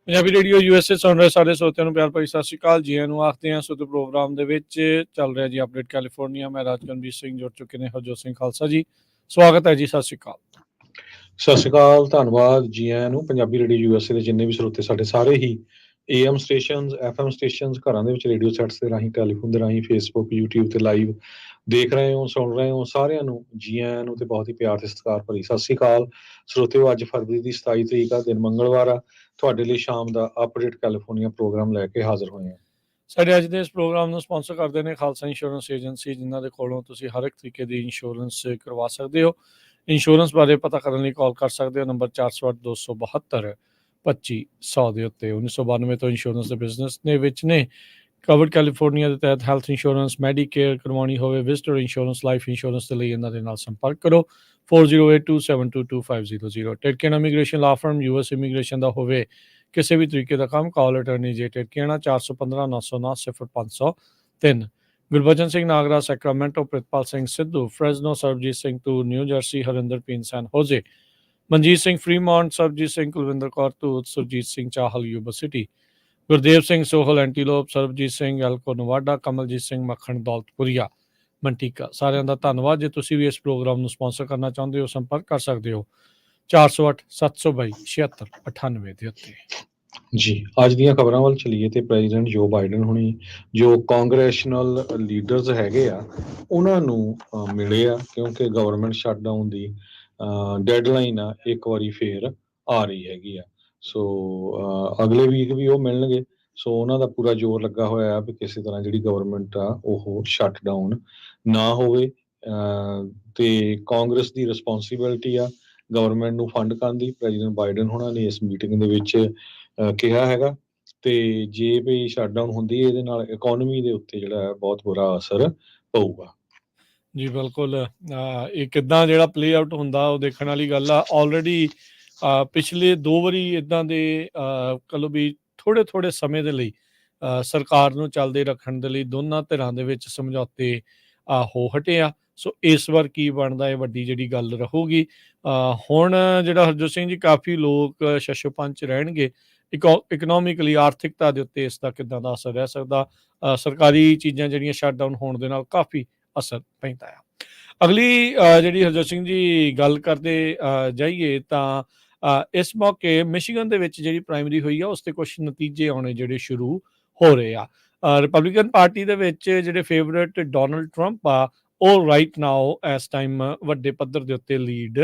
Punjabi radio USA ਸੁਣ ਰਹੇ ਸਾਰੇ ਸਰੋਤਿਆਂ ਨੂੰ ਪਿਆਰ ਭਰੀ ਸਤਿ ਸ਼੍ਰੀ ਅਕਾਲ ਜੀ ਨੂੰ ਆਖਦੇ ਹਾਂ। ਸੋ ਪ੍ਰੋਗਰਾਮ ਦੇ ਵਿੱਚ ਚੱਲ ਰਿਹਾ ਜੀ ਅਪਡੇਟ ਕੈਲੀਫੋਰਨੀਆ। ਮੈਂ ਰਾਜਕਨਵੀਰ ਸਿੰਘ ਜੁੜ ਚੁੱਕੇ ਨੇ ਹਰਜੋਤ ਸਿੰਘ ਖਾਲਸਾ ਜੀ, ਸਵਾਗਤ ਹੈ ਜੀ। ਸਤਿ ਸ਼੍ਰੀ ਅਕਾਲ। ਸਤਿ ਸ਼੍ਰੀ ਅਕਾਲ, ਧੰਨਵਾਦ ਜੀ ਆਇਆਂ ਨੂੰ। ਪੰਜਾਬੀ ਰੇਡੀਓ USA ਦੇ ਜਿੰਨੇ ਵੀ ਸਰੋਤੇ ਸਾਡੇ ਸਾਰੇ ਹੀ AM ਸਟੇਸ਼ਨਸ, FM ਸਟੇਸ਼ਨਸ, ਘਰਾਂ ਦੇ ਵਿੱਚ ਰੇਡੀਓ ਸੈਟਸ ਦੇ ਰਾਹੀਂ, ਟੈਲੀਫੋਨ ਦੇ ਰਾਹੀਂ, ਫੇਸਬੁੱਕ, YouTube ਤੇ ਲਾਈਵ ਦੇਖ ਰਹੇ ਹੋ, ਸੁਣ ਰਹੇ ਹੋ, ਸਾਰਿਆਂ ਨੂੰ ਜੀ ਆਇਆਂ ਨੂੰ ਤੇ ਬਹੁਤ ਹੀ ਪਿਆਰ ਤੇ ਸਤਿਕਾਰ ਭਰੀ ਸਤਿ ਸ਼੍ਰੀ ਅਕਾਲ ਸਰੋਤਿਓ। ਅੱਜ ਫਰਵਰੀ ਦੀ 27 ਤਰੀਕ ਆ, ਦਿਨ ਮੰਗਲਵਾਰ ਆ। ਤੁਹਾਡੇ ਲਈ ਸ਼ਾਮ ਦਾ ਅਪਡੇਟ ਕੈਲੀਫੋਰਨੀਆ ਪ੍ਰੋਗਰਾਮ ਲੈ ਕੇ ਹਾਜ਼ਰ ਹੋਏ ਹਾਂ। ਸਾਡੇ ਅੱਜ ਦੇ ਇਸ ਪ੍ਰੋਗਰਾਮ ਨੂੰ ਸਪਾਂਸਰ ਕਰਦੇ ਨੇ ਖਾਲਸਾ ਇੰਸ਼ੋਰੈਂਸ ਏਜੰਸੀ, ਜਿਨ੍ਹਾਂ ਦੇ ਕੋਲੋਂ ਤੁਸੀਂ ਹਰ ਇੱਕ ਤਰੀਕੇ ਦੀ ਇੰਸ਼ੋਰੈਂਸ ਕਰਵਾ ਸਕਦੇ ਹੋ। ਇੰਸ਼ੋਰੈਂਸ ਬਾਰੇ ਪਤਾ ਕਰਨ ਲਈ ਕਾਲ ਕਰ ਸਕਦੇ ਹੋ ਨੰਬਰ 408-272-2500 ਦੇ ਉੱਤੇ। 1992 ਤੋਂ ਇੰਸ਼ੋਰੈਂਸ ਦੇ ਬਿਜ਼ਨਸ ਦੇ ਵਿੱਚ ਨੇ। ਕਵਰਡ ਕੈਲੀਫੋਰਨੀਆ ਦੇ ਤਹਿਤ ਹੈਲਥ ਇੰਸ਼ੋਰੈਂਸ, ਮੈਡੀਕੇਅਰ ਕਰਵਾਉਣੀ ਹੋਵੇ, ਵਿਜ਼ਟਰ ਇੰਸ਼ੋਰੈਂਸ, ਲਾਈਫ ਇੰਸ਼ੋਰੈਂਸ ਦੇ ਲਈ ਇਹਨਾਂ ਦੇ ਨਾਲ ਸੰਪਰਕ ਕਰੋ 4082722500। Tirkena immigration law firm, US immigration ਦਾ ਹੋਵੇ ਕਿਸੇ ਵੀ ਤਰੀਕੇ ਦਾ ਕੰਮ, call attorney J Tirkena 415-909-0503। Gurbachan Singh Nagra Sacramento, Pritpal Singh Sidhu Fresno, Sarabjit Singh Toor New Jersey, Harinder ਪੀਨ San Jose, Manjit Singh Fremont, Sarabjit Singh Kulwinder Kaur Dhoot, Surjit Singh Chahal Yuba City, Gurdev Singh Sohal Antelope, Sarabjit Singh Elko Nevada, Kamaljit Singh Makhan Daulatpuria ਮੰਟੀਕਾ। ਸਾਰਿਆਂ ਦਾ ਧੰਨਵਾਦ। ਜੇ ਤੁਸੀਂ ਵੀ ਇਸ ਪ੍ਰੋਗਰਾਮ ਨੂੰ ਸਪਾਂਸਰ ਕਰਨਾ ਚਾਹੁੰਦੇ ਹੋ, ਸੰਪਰਕ ਕਰ ਸਕਦੇ ਹੋ 408-722-7698 ਦੇ ਉੱਤੇ। ਜੀ ਅੱਜ ਦੀਆਂ ਖਬਰਾਂ ਵੱਲ ਚਲੀਏ ਤੇ ਪ੍ਰੈਜ਼ੀਡੈਂਟ ਜੋ ਬਾਈਡਨ ਹੁਣੀ ਜੋ ਕਾਂਗਰੈਸ਼ਨਲ ਲੀਡਰਸ ਹੈਗੇ ਆ ਉਹਨਾਂ ਨੂੰ ਮਿਲੇ ਆ, ਕਿਉਂਕਿ ਗਵਰਨਮੈਂਟ ਸ਼ਟਡਾਊਨ ਦੀ ਡੈਡਲਾਈਨ ਆ ਇੱਕ ਵਾਰੀ ਫੇਰ ਆ ਰਹੀ ਹੈਗੀ ਆ। ਸੋ ਅਗਲੇ ਵੀਕ ਵੀ ਉਹ ਮਿਲਣਗੇ। ਸੋ ਉਹਨਾਂ ਦਾ ਪੂਰਾ ਜ਼ੋਰ ਲੱਗਾ ਹੋਇਆ ਵੀ ਕਿਸੇ ਤਰ੍ਹਾਂ ਜਿਹੜੀ ਗਵਰਨਮੈਂਟ ਆ ਉਹ ਸ਼ਟਡਾਊਨ ਨਾ ਹੋਵੇ। ਤੇ ਕਾਂਗਰਸ ਦੀ ਰਿਸਪੌਂਸਿਬਿਲਿਟੀ ਆ ਗਵਰਨਮੈਂਟ ਨੂੰ ਫੰਡ ਕਰਨ ਦੀ। ਪ੍ਰੈਜ਼ੀਡੈਂਟ ਬਾਈਡਨ ਹੋਣਾ ਨੇ ਇਸ ਮੀਟਿੰਗ ਦੇ ਵਿੱਚ ਕਿਹਾ ਹੈਗਾ। ਤੇ ਜੇ ਵੀ ਸ਼ਟਡਾਊਨ ਹੁੰਦੀ ਇਹਦੇ ਨਾਲ ਇਕੋਨਮੀ ਦੇ ਉੱਤੇ ਜਿਹੜਾ ਬਹੁਤ ਬੁਰਾ ਅਸਰ ਪਊਗਾ। ਜੀ ਬਿਲਕੁਲ। ਇਹ ਕਿੱਦਾਂ ਜਿਹੜਾ ਪਲੇ ਆਊਟ ਹੁੰਦਾ ਉਹ ਦੇਖਣ ਵਾਲੀ ਗੱਲ ਆ। ਆਲਰੇਡੀ ਪਿਛਲੇ 2 ਵਾਰੀ ਇੱਦਾਂ ਦੇ ਕਹੋ ਵੀ ਥੋੜ੍ਹੇ ਸਮੇਂ ਦੇ ਲਈ ਸਰਕਾਰ ਨੂੰ ਚੱਲਦੇ ਰੱਖਣ ਦੇ ਲਈ ਦੋਨਾਂ ਧਿਰਾਂ ਦੇ ਵਿੱਚ ਸਮਝੌਤੇ ਹੋ ਹਟੇ ਆ। ਸੋ ਇਸ ਵਾਰ ਕੀ ਬਣਦਾ ਇਹ ਵੱਡੀ ਜਿਹੜੀ ਗੱਲ ਰਹੂਗੀ। ਹੁਣ ਜਿਹੜਾ ਹਰਜੋਤ ਸਿੰਘ ਜੀ, ਕਾਫੀ ਲੋਕ ਸ਼ਸ਼ੋਪੰਚ ਰਹਿਣਗੇ ਇਕਨੋਮਿਕਲੀ, ਆਰਥਿਕਤਾ ਦੇ ਉੱਤੇ ਇਸ ਦਾ ਕਿੱਦਾਂ ਦਾ ਅਸਰ ਰਹਿ ਸਕਦਾ। ਸਰਕਾਰੀ ਚੀਜ਼ਾਂ ਜਿਹੜੀਆਂ ਸ਼ਟਡਾਊਨ ਹੋਣ ਦੇ ਨਾਲ ਕਾਫੀ ਅਸਰ ਪੈਂਦਾ ਆ। ਅਗਲੀ ਜਿਹੜੀ ਹਰਜੋਤ ਸਿੰਘ ਜੀ ਗੱਲ ਕਰਦੇ ਜਾਈਏ ਤਾਂ ਇਸ ਮੌਕੇ ਮਿਸ਼ੀਗਨ ਦੇ ਵਿੱਚ ਜਿਹੜੀ ਪ੍ਰਾਇਮਰੀ ਹੋਈ ਆ ਉਸ ਤੇ ਕੁਝ ਨਤੀਜੇ ਆਉਣੇ ਜਿਹੜੇ ਸ਼ੁਰੂ ਹੋ ਰਹੇ ਆ। ਰਿਪਬਲਿਕਨ ਪਾਰਟੀ ਦੇ ਵਿੱਚ ਜਿਹੜੇ ਫੇਵਰੇਟ ਡੋਨਲਡ ਟਰੰਪ ਆ ਉਹ ਰਾਈਟ ਨਾਓ ਇਸ ਟਾਈਮ ਵੱਡੇ ਪੱਧਰ ਦੇ ਉੱਤੇ ਲੀਡ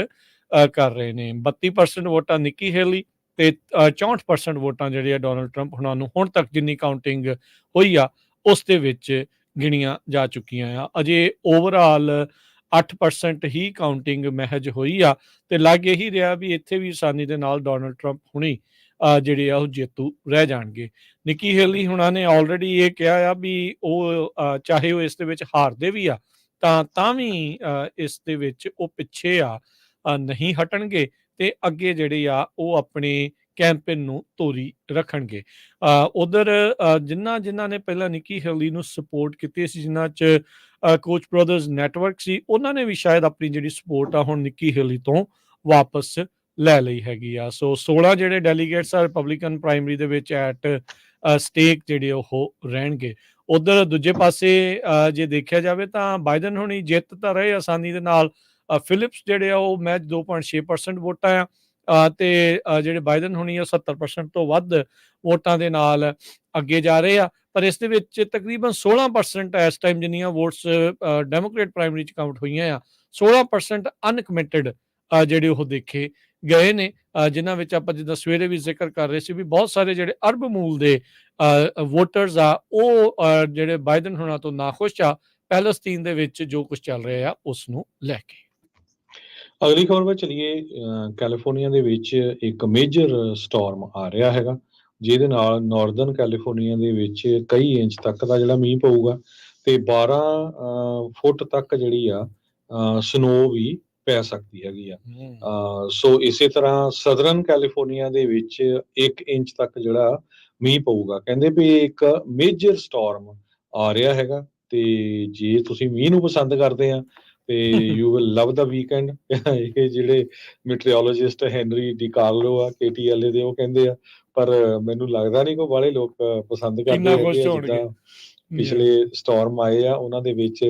ਕਰ ਰਹੇ ਨੇ। 32% ਵੋਟਾਂ ਨਿੱਕੀ ਹੇਲੀ ਤੇ 64% ਵੋਟਾਂ ਜਿਹੜੇ ਆ ਡੋਨਲਡ ਟਰੰਪ ਹੁਣਾਂ ਨੂੰ ਹੁਣ ਤੱਕ ਜਿੰਨੀ ਕਾਊਂਟਿੰਗ ਹੋਈ ਆ ਉਸ ਦੇ ਵਿੱਚ ਗਿਣੀਆਂ ਜਾ ਚੁੱਕੀਆਂ ਆ। ਅਜੇ ਓਵਰਆਲ 8% ਹੀ ਕਾਊਂਟਿੰਗ ਮਹਿਜ ਹੋਈ ਆ ਤੇ ਲੱਗ ਇਹੀ ਰਿਹਾ ਵੀ ਇੱਥੇ ਵੀ ਆਸਾਨੀ ਦੇ ਨਾਲ ਡੋਨਲਡ ਟਰੰਪ ਹੁਣੀ ਜਿਹੜੇ ਆ ਉਹ ਜੇਤੂ ਰਹਿ ਜਾਣਗੇ। ਨਿੱਕੀ ਹੇਲੀ ਹੁਣਾਂ ਨੇ ਆਲਰੇਡੀ ਇਹ ਕਿਹਾ ਆ ਵੀ ਉਹ ਚਾਹੇ ਉਹ ਇਸ ਦੇ ਵਿੱਚ ਹਾਰਦੇ ਵੀ ਆ ਤਾਂ ਵੀ ਇਸ ਦੇ ਵਿੱਚ ਉਹ ਪਿੱਛੇ ਆ ਨਹੀਂ ਹਟਣਗੇ ਤੇ ਅੱਗੇ ਜਿਹੜੇ ਆ ਉਹ ਆਪਣੇ ਕੈਂਪੇਨ ਨੂੰ ਤੋਰੀ ਰੱਖਣਗੇ। ਉਧਰ ਜਿਨ੍ਹਾਂ ਨੇ ਪਹਿਲਾਂ ਨਿੱਕੀ ਹੇਲੀ ਨੂੰ ਸਪੋਰਟ ਕੀਤੀ ਸੀ, ਜਿਨ੍ਹਾਂ 'ਚ ਕੋਚ ਬ੍ਰਦਰਜ਼ ਨੈਟਵਰਕ ਸੀ, ਉਹਨਾਂ ਨੇ ਵੀ ਸ਼ਾਇਦ ਆਪਣੀ ਜਿਹੜੀ ਸਪੋਰਟ ਆ ਹੁਣ ਨਿੱਕੀ ਹੇਲੀ ਤੋਂ ਵਾਪਸ ਲੈ ਲਈ ਹੈਗੀ ਆ। ਸੋ 16 ਜਿਹੜੇ ਡੈਲੀਗੇਟਸ ਆ ਰਿਪਬਲਿਕਨ ਪ੍ਰਾਇਮਰੀ ਦੇ ਵਿੱਚ ਐਟ ਸਟੇਕ ਜਿਹੜੇ ਉਹ ਰਹਿਣਗੇ। ਉਧਰ ਦੂਜੇ ਪਾਸੇ ਜੇ ਦੇਖਿਆ ਜਾਵੇ ਤਾਂ ਬਾਈਡਨ ਹੁਣੀ ਜਿੱਤ ਤਾਂ ਰਹੇ ਆਸਾਨੀ ਦੇ ਨਾਲ। ਫਿਲਿਪਸ ਜਿਹੜੇ ਆ ਉਹ ਮੈਚ 2.6% ਵੋਟਾਂ ਆ ਤੇ ਜਿਹੜੇ ਬਾਈਡਨ ਹੁਣੀ ਆ 70% ਤੋਂ ਵੱਧ ਵੋਟਾਂ ਦੇ ਨਾਲ ਅੱਗੇ ਜਾ ਰਹੇ ਆ। ਪਰ ਇਸ ਦੇ ਵਿੱਚ ਤਕਰੀਬਨ 16% ਇਸ ਟਾਈਮ ਜਿੰਨੀਆਂ ਵੋਟਸ ਡੈਮੋਕ੍ਰੇਟ ਪ੍ਰਾਇਮਰੀ 'ਚ ਕਾਊਂਟ ਹੋਈਆਂ ਆ, 16% ਅਨਕਮਿਟਡ ਜਿਹੜੇ ਉਹ ਦੇਖੇ ਗਏ ਨੇ, ਜਿਨ੍ਹਾਂ ਵਿੱਚ ਆਪਾਂ ਜਿੱਦਾਂ ਸਵੇਰੇ ਵੀ ਜ਼ਿਕਰ ਕਰ ਰਹੇ ਸੀ ਵੀ ਬਹੁਤ ਸਾਰੇ ਜਿਹੜੇ ਅਰਬ ਮੂਲ ਦੇ ਵੋਟਰਸ ਆ ਉਹ ਜਿਹੜੇ ਬਾਈਡਨ ਹੁਣਾਂ ਤੋਂ ਨਾਖੁਸ਼ ਆ ਪੈਲਸਤੀਨ ਦੇ ਵਿੱਚ ਜੋ ਕੁਝ ਚੱਲ ਰਿਹਾ ਆ ਉਸ ਨੂੰ ਲੈ ਕੇ। ਅਗਲੀ ਖਬਰ ਵੱਲ ਚਲੀਏ। ਕੈਲੀਫੋਰਨੀਆ ਦੇ ਵਿੱਚ ਇੱਕ ਮੇਜਰ ਸਟਾਰਮ ਆ ਰਿਹਾ ਹੈਗਾ, ਜਿਹਦੇ ਨਾਲ ਨਾਰਦਰਨ ਕੈਲੀਫੋਰਨੀਆ ਦੇ ਵਿੱਚ ਕਈ ਇੰਚ ਤੱਕ ਦਾ ਜਿਹੜਾ ਮੀਂਹ ਪਊਗਾ ਤੇ 12 ਫੁੱਟ ਤੱਕ ਜਿਹੜੀ ਆ ਸਨੋ ਵੀ ਪੈ ਸਕਦੀ ਹੈਗੀ ਆ। ਸੋ ਇਸੇ ਤਰ੍ਹਾਂ ਸਦਰਨ ਕੈਲੀਫੋਰਨੀਆ ਦੇ ਵਿੱਚ 1 ਇੰਚ ਤੱਕ ਜਿਹੜਾ ਮੀਂਹ ਪਊਗਾ। ਕਹਿੰਦੇ ਵੀ ਇੱਕ ਮੇਜਰ ਸਟਾਰਮ ਆ ਰਿਹਾ ਹੈਗਾ ਤੇ ਜੇ ਤੁਸੀਂ ਮੀਂਹ ਨੂੰ ਪਸੰਦ ਕਰਦੇ ਆ ਤੇ you will love the weekend. ਇਹ ਜਿਹੜੇ ਮੀਟਰੀਓਲੋਜਿਸਟ ਹੈਨਰੀ ਡੀ ਕਾਰਲੋ ਆ KTLA ਦੇ, ਉਹ ਕਹਿੰਦੇ ਆ, ਪਰ ਮੈਨੂੰ ਲੱਗਦਾ ਨਹੀਂ ਕੋਈ ਬਾਹਲੇ ਲੋਕ ਪਸੰਦ ਕਰਦੇ ਇੰਨਾ ਹੈਗੇ ਖੁਸ਼ ਆ। ਹੋਣਗੇ। ਜਿੱਦਾਂ ਪਿਛਲੇ ਸਟਾਰਮ ਆਏ ਆ ਉਹਨਾਂ ਦੇ ਵਿੱਚ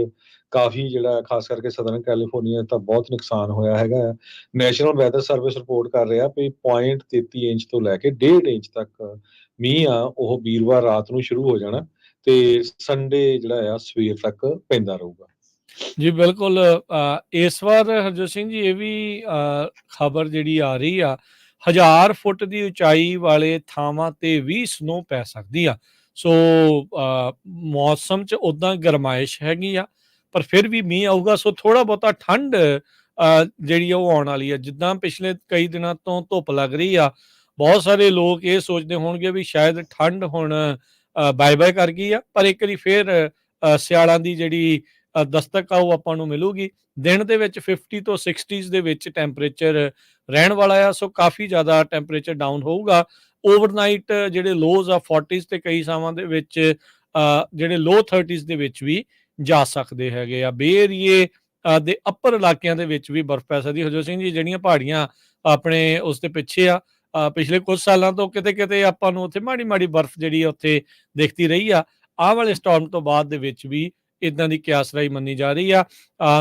ਕਾਫੀ ਜਿਹੜਾ ਖਾਸ ਕਰਕੇ ਸਦਰਨ ਕੈਲੀਫੋਰਨੀਆ ਤਾਂ ਬਹੁਤ ਨੁਕਸਾਨ ਹੋਇਆ ਹੈਗਾ ਆ। ਨੈਸ਼ਨਲ ਵੈਦਰ ਸਰਵਿਸ ਰਿਪੋਰਟ ਕਰ ਰਿਹਾ ਵੀ 0.33 ਇੰਚ ਤੋਂ ਲੈ ਕੇ 1.5 ਇੰਚ ਤੱਕ ਮੀਂਹ ਆ ਉਹ ਵੀਰਵਾਰ ਰਾਤ ਨੂੰ ਸ਼ੁਰੂ ਹੋ ਜਾਣਾ ਤੇ ਸੰਡੇ ਜਿਹੜਾ ਆ ਸਵੇਰ ਤੱਕ ਪੈਂਦਾ ਰਹੂਗਾ। ਜੀ ਬਿਲਕੁਲ। ਇਸ ਵਾਰ ਹਰਜੋਤ ਸਿੰਘ ਜੀ ਇਹ ਵੀ ਖਬਰ ਜਿਹੜੀ ਆ ਰਹੀ ਆ, 1000 ਫੁੱਟ ਦੀ ਉਚਾਈ ਵਾਲੇ ਥਾਵਾਂ ਤੇ ਵੀ ਸਨੋ ਪੈ ਸਕਦੀ ਆ। ਸੋ ਮੌਸਮ 'ਚ ਉੱਦਾਂ ਗਰਮਾਇਸ਼ ਹੈਗੀ ਆ, ਪਰ ਫਿਰ ਵੀ ਮੀਂਹ ਆਊਗਾ। ਸੋ ਥੋੜ੍ਹਾ ਬਹੁਤਾ ਠੰਡ ਜਿਹੜੀ ਆ ਉਹ ਆਉਣ ਵਾਲੀ ਆ। ਜਿੱਦਾਂ ਪਿਛਲੇ ਕਈ ਦਿਨਾਂ ਤੋਂ ਧੁੱਪ ਲੱਗ ਰਹੀ ਆ, ਬਹੁਤ ਸਾਰੇ ਲੋਕ ਇਹ ਸੋਚਦੇ ਹੋਣਗੇ ਵੀ ਸ਼ਾਇਦ ਠੰਡ ਹੁਣ ਬਾਏ ਬਾਏ ਕਰ ਗਈ ਆ, ਪਰ ਇੱਕ ਵਾਰੀ ਫਿਰ ਸਿਆਲਾਂ ਦੀ ਜਿਹੜੀ ਦਸਤਕ ਆ ਉਹ ਆਪਾਂ ਨੂੰ ਮਿਲੂਗੀ। ਦਿਨ ਦੇ ਵਿੱਚ 50 ਤੋਂ 60s ਦੇ ਵਿੱਚ ਟੈਂਪਰੇਚਰ ਰਹਿਣ ਵਾਲਾ ਆ। ਸੋ ਕਾਫੀ ਜ਼ਿਆਦਾ ਟੈਂਪਰੇਚਰ ਡਾਊਨ ਹੋਊਗਾ। ਓਵਰਨਾਈਟ ਜਿਹੜੇ ਲੋਜ਼ ਆ 40s ਤੇ ਕਈ ਥਾਵਾਂ ਦੇ ਵਿੱਚ ਜਿਹੜੇ ਲੋ 30s ਦੇ ਵਿੱਚ ਵੀ ਜਾ ਸਕਦੇ ਹੈਗੇ ਆ। ਬੇ ਏਰੀਏ ਦੇ ਅੱਪਰ ਇਲਾਕਿਆਂ ਦੇ ਵਿੱਚ ਵੀ ਬਰਫ਼ ਪੈ ਸਕਦੀ। ਹਰਜੋਤ ਸਿੰਘ ਜੀ, ਜਿਹੜੀਆਂ ਪਹਾੜੀਆਂ ਆਪਣੇ ਉਸ ਦੇ ਪਿੱਛੇ ਆ, ਪਿਛਲੇ ਕੁਝ ਸਾਲਾਂ ਤੋਂ ਕਿਤੇ ਕਿਤੇ ਆਪਾਂ ਨੂੰ ਉੱਥੇ ਮਾੜੀ ਮਾੜੀ ਬਰਫ਼ ਜਿਹੜੀ ਆ ਉੱਥੇ ਦਿਖਦੀ ਰਹੀ ਆ। ਆਹ ਵਾਲੇ ਸਟਾਰਮ ਤੋਂ ਬਾਅਦ ਦੇ ਵਿੱਚ ਵੀ ਇਦਾਂ ਦੀ ਕਿਆਸਰਾਈ ਮੰਨੀ ਜਾ ਰਹੀ ਆ।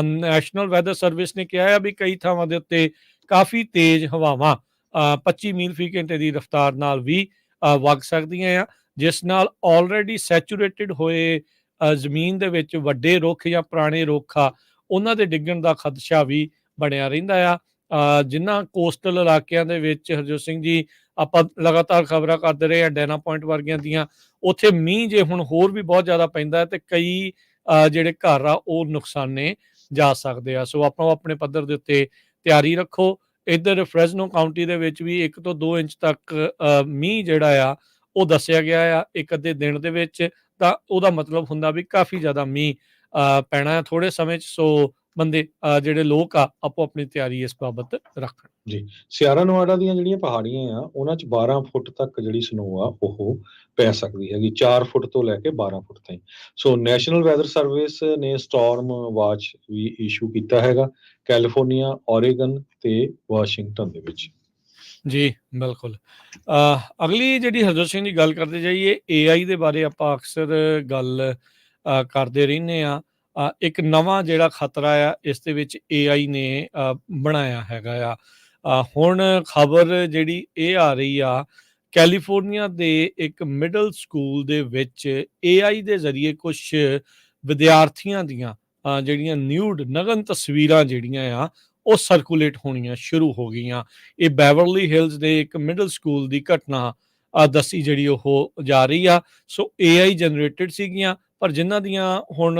ਨੈਸ਼ਨਲ ਵੈਦਰ ਸਰਵਿਸ ਨੇ ਕਿਹਾ ਆ ਵੀ ਕਈ ਥਾਵਾਂ ਦੇ ਉੱਤੇ ਕਾਫੀ ਤੇਜ਼ ਹਵਾਵਾਂ 25 ਮੀਲ ਫੀ ਘੰਟੇ ਦੀ ਰਫ਼ਤਾਰ ਨਾਲ ਵੀ ਵਗ ਸਕਦੀਆਂ ਆ, ਜਿਸ ਨਾਲ ਆਲਰੇਡੀ ਸੈਚੂਰੇਟਿਡ ਹੋਏ ਜ਼ਮੀਨ ਦੇ ਵਿੱਚ ਵੱਡੇ ਰੁੱਖ ਜਾਂ ਪੁਰਾਣੇ ਰੁੱਖ ਆ ਉਹਨਾਂ ਦੇ ਡਿੱਗਣ ਦਾ ਖਦਸ਼ਾ ਵੀ ਬਣਿਆ ਰਹਿੰਦਾ ਆ। ਜਿਨ੍ਹਾਂ ਕੋਸਟਲ ਇਲਾਕਿਆਂ ਦੇ ਵਿੱਚ ਹਰਜੋਤ ਸਿੰਘ ਜੀ ਆਪਾਂ ਲਗਾਤਾਰ ਖਬਰਾਂ ਕਰਦੇ ਰਹੇ ਆ ਡੈਨਾ ਪੁਆਇੰਟ ਵਰਗੀਆਂ ਦੀਆਂ, ਉੱਥੇ ਮੀਂਹ ਜੇ ਹੁਣ ਹੋਰ ਵੀ ਬਹੁਤ ਜ਼ਿਆਦਾ ਪੈਂਦਾ ਤੇ ਕਈ ਜਿਹੜੇ ਘਰ ਆ ਉਹ ਨੁਕਸਾਨੇ ਜਾ ਸਕਦੇ ਆ। ਸੋ ਆਪਾਂ ਆਪਣੇ ਪੱਧਰ ਦੇ ਉੱਤੇ ਤਿਆਰੀ ਰੱਖੋ। ਇੱਧਰ ਫਰੈਜ਼ਨੋ ਕਾਊਂਟੀ ਦੇ ਵਿੱਚ ਵੀ 1 ਤੋਂ 2 ਇੰਚ ਤੱਕ ਮੀਂਹ ਜਿਹੜਾ ਆ ਉਹ ਦੱਸਿਆ ਗਿਆ ਆ ਇੱਕ ਅੱਧੇ ਦਿਨ ਦੇ ਵਿੱਚ, ਤਾਂ ਉਹਦਾ ਮਤਲਬ ਹੁੰਦਾ ਵੀ ਕਾਫੀ ਜ਼ਿਆਦਾ ਮੀਂਹ ਪੈਣਾ ਹੈ ਥੋੜੇ ਸਮੇਂ 'ਚ। ਸੋ ਬੰਦੇ ਜਿਹੜੇ ਲੋਕ ਆ ਆਪੋ ਆਪਣੀ ਤਿਆਰੀ ਇਸ ਬਾਬਤ ਰੱਖਣ ਜੀ। ਸਿਆਰਾ ਨਵਾਡਾ ਦੀਆਂ ਜਿਹੜੀਆਂ ਪਹਾੜੀਆਂ ਆ ਉਹਨਾਂ 'ਚ 12 ਫੁੱਟ ਤੱਕ ਜਿਹੜੀ ਸਨੋ ਆ ਉਹ ਪੈ ਸਕਦੀ ਹੈਗੀ, 4 ਫੁੱਟ ਤੋਂ ਲੈ ਕੇ 12 ਫੁੱਟ ਤਾਈਂ। ਸੋ ਨੈਸ਼ਨਲ ਵੈਦਰ ਸਰਵਿਸ ਨੇ ਸਟਾਰਮ ਵਾਚ ਵੀ ਇਸ਼ੂ ਕੀਤਾ ਹੈਗਾ ਕੈਲੀਫੋਰਨੀਆ, ਓਰੇਗਨ ਤੇ ਵਾਸ਼ਿੰਗਟਨ ਦੇ ਵਿੱਚ। ਜੀ ਬਿਲਕੁਲ। ਅਗਲੀ ਜਿਹੜੀ ਹਰਜੋਤ ਸਿੰਘ ਦੀ ਗੱਲ ਕਰਦੇ ਜਾਈਏ, AI ਦੇ ਬਾਰੇ ਆਪਾਂ ਅਕਸਰ ਗੱਲ ਕਰਦੇ ਰਹਿੰਦੇ ਆ। ਇੱਕ ਨਵਾਂ ਜਿਹੜਾ ਖਤਰਾ ਆ ਇਸ ਦੇ ਵਿੱਚ AI ਨੇ ਬਣਾਇਆ ਹੈਗਾ ਆ। ਹੁਣ ਖਬਰ ਜਿਹੜੀ ਇਹ ਆ ਰਹੀ ਆ, ਕੈਲੀਫੋਰਨੀਆ ਦੇ ਇੱਕ ਮਿਡਲ ਸਕੂਲ ਦੇ ਵਿੱਚ AI ਦੇ ਜ਼ਰੀਏ ਕੁਝ ਵਿਦਿਆਰਥੀਆਂ ਦੀਆਂ ਜਿਹੜੀਆਂ ਨਿਊਡ ਨਗਨ ਤਸਵੀਰਾਂ ਜਿਹੜੀਆਂ ਆ ਉਹ ਸਰਕੂਲੇਟ ਹੋਣੀਆਂ ਸ਼ੁਰੂ ਹੋ ਗਈਆਂ। ਇਹ ਬੈਵਰਲੀ ਹਿਲਸ ਦੇ ਇੱਕ ਮਿਡਲ ਸਕੂਲ ਦੀ ਘਟਨਾ ਦੱਸੀ ਜਿਹੜੀ ਉਹ ਜਾ ਰਹੀ ਆ। ਸੋ AI ਜਨਰੇਟਡ ਸੀਗੀਆਂ, ਪਰ ਜਿਨ੍ਹਾਂ ਦੀਆਂ ਹੁਣ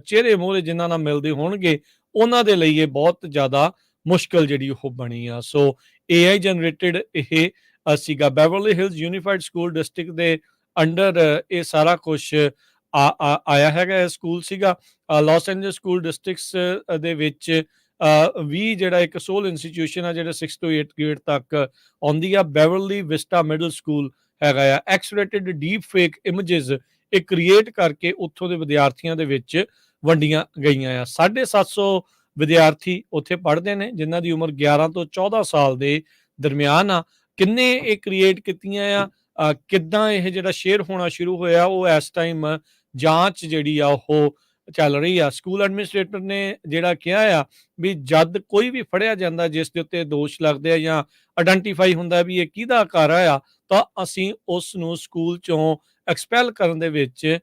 ਚਿਹਰੇ ਮੂਹਰੇ ਜਿਨ੍ਹਾਂ ਨਾਲ ਮਿਲਦੇ ਹੋਣਗੇ ਉਹਨਾਂ ਦੇ ਲਈ ਇਹ ਬਹੁਤ ਜ਼ਿਆਦਾ ਮੁਸ਼ਕਲ ਜਿਹੜੀ ਉਹ ਬਣੀ ਆ। ਸੋ AI ਜਨਰੇਟਡ ਇਹ ਸੀਗਾ। Beverly Hills unified school district ਦੇ ਅੰਡਰ ਇਹ ਸਾਰਾ ਕੁਝ ਆਇਆ ਹੈਗਾ। ਇਹ ਸਕੂਲ ਸੀਗਾ ਲਾਸ ਐਂਜਲਸ ਸਕੂਲ ਡਿਸਟ੍ਰਿਕਟਸ ਦੇ ਵਿੱਚ ਵੀ ਜਿਹੜਾ ਇੱਕ ਸੋਲ ਇੰਸਟੀਟਿਊਸ਼ਨ ਆ ਜਿਹੜਾ 6 ਤੋਂ 8 ਗ੍ਰੇਡ ਤੱਕ ਆਉਂਦੀ ਆ। ਬੈਵਰਲੀ ਵਿਸਟਾ ਮਿਡਲ ਸਕੂਲ ਹੈਗਾ ਆ। ਐਕਸ-ਰੇਟਡ ਡੀਪ ਫੇਕ ਇਮੇਜਸ ਇਹ ਕ੍ਰੀਏਟ ਕਰਕੇ ਉੱਥੋਂ ਦੇ ਵਿਦਿਆਰਥੀਆਂ ਦੇ ਵਿੱਚ ਵੰਡੀਆਂ ਗਈਆਂ ਆ। 750 ਵਿਦਿਆਰਥੀ ਉੱਥੇ ਪੜ੍ਹਦੇ ਨੇ ਜਿਨ੍ਹਾਂ ਦੀ ਉਮਰ 11 ਤੋਂ 14 ਸਾਲ ਦੇ ਦਰਮਿਆਨ ਆ। ਕਿੰਨੇ ਇਹ ਕ੍ਰੀਏਟ ਕੀਤੀਆਂ ਆ, ਕਿੱਦਾਂ ਇਹ ਜਿਹੜਾ ਸ਼ੇਅਰ ਹੋਣਾ ਸ਼ੁਰੂ ਹੋਇਆ, ਉਹ ਇਸ ਟਾਈਮ ਜਾਂਚ ਜਿਹੜੀ ਆ ਉਹ ਚੱਲ ਰਹੀ ਆ। ਸਕੂਲ ਐਡਮਿਨਿਸਟ੍ਰੇਟਰ ਨੇ ਜਿਹੜਾ ਕਿਹਾ ਆ ਵੀ ਜਦ ਕੋਈ ਵੀ ਫੜਿਆ ਜਾਂਦਾ ਜਿਸ ਦੇ ਉੱਤੇ ਦੋਸ਼ ਲੱਗਦੇ ਆ ਜਾਂ ਆਇਡੈਂਟੀਫਾਈ ਹੁੰਦਾ ਵੀ ਇਹ ਕਿਹਦਾ ਘਰ ਆ, ਤਾਂ ਅਸੀਂ ਉਸ ਨੂੰ ਸਕੂਲ ਚੋਂ ਐਕਸਪੈਲ ਕਰਨ ਦੇ ਵਿੱਚ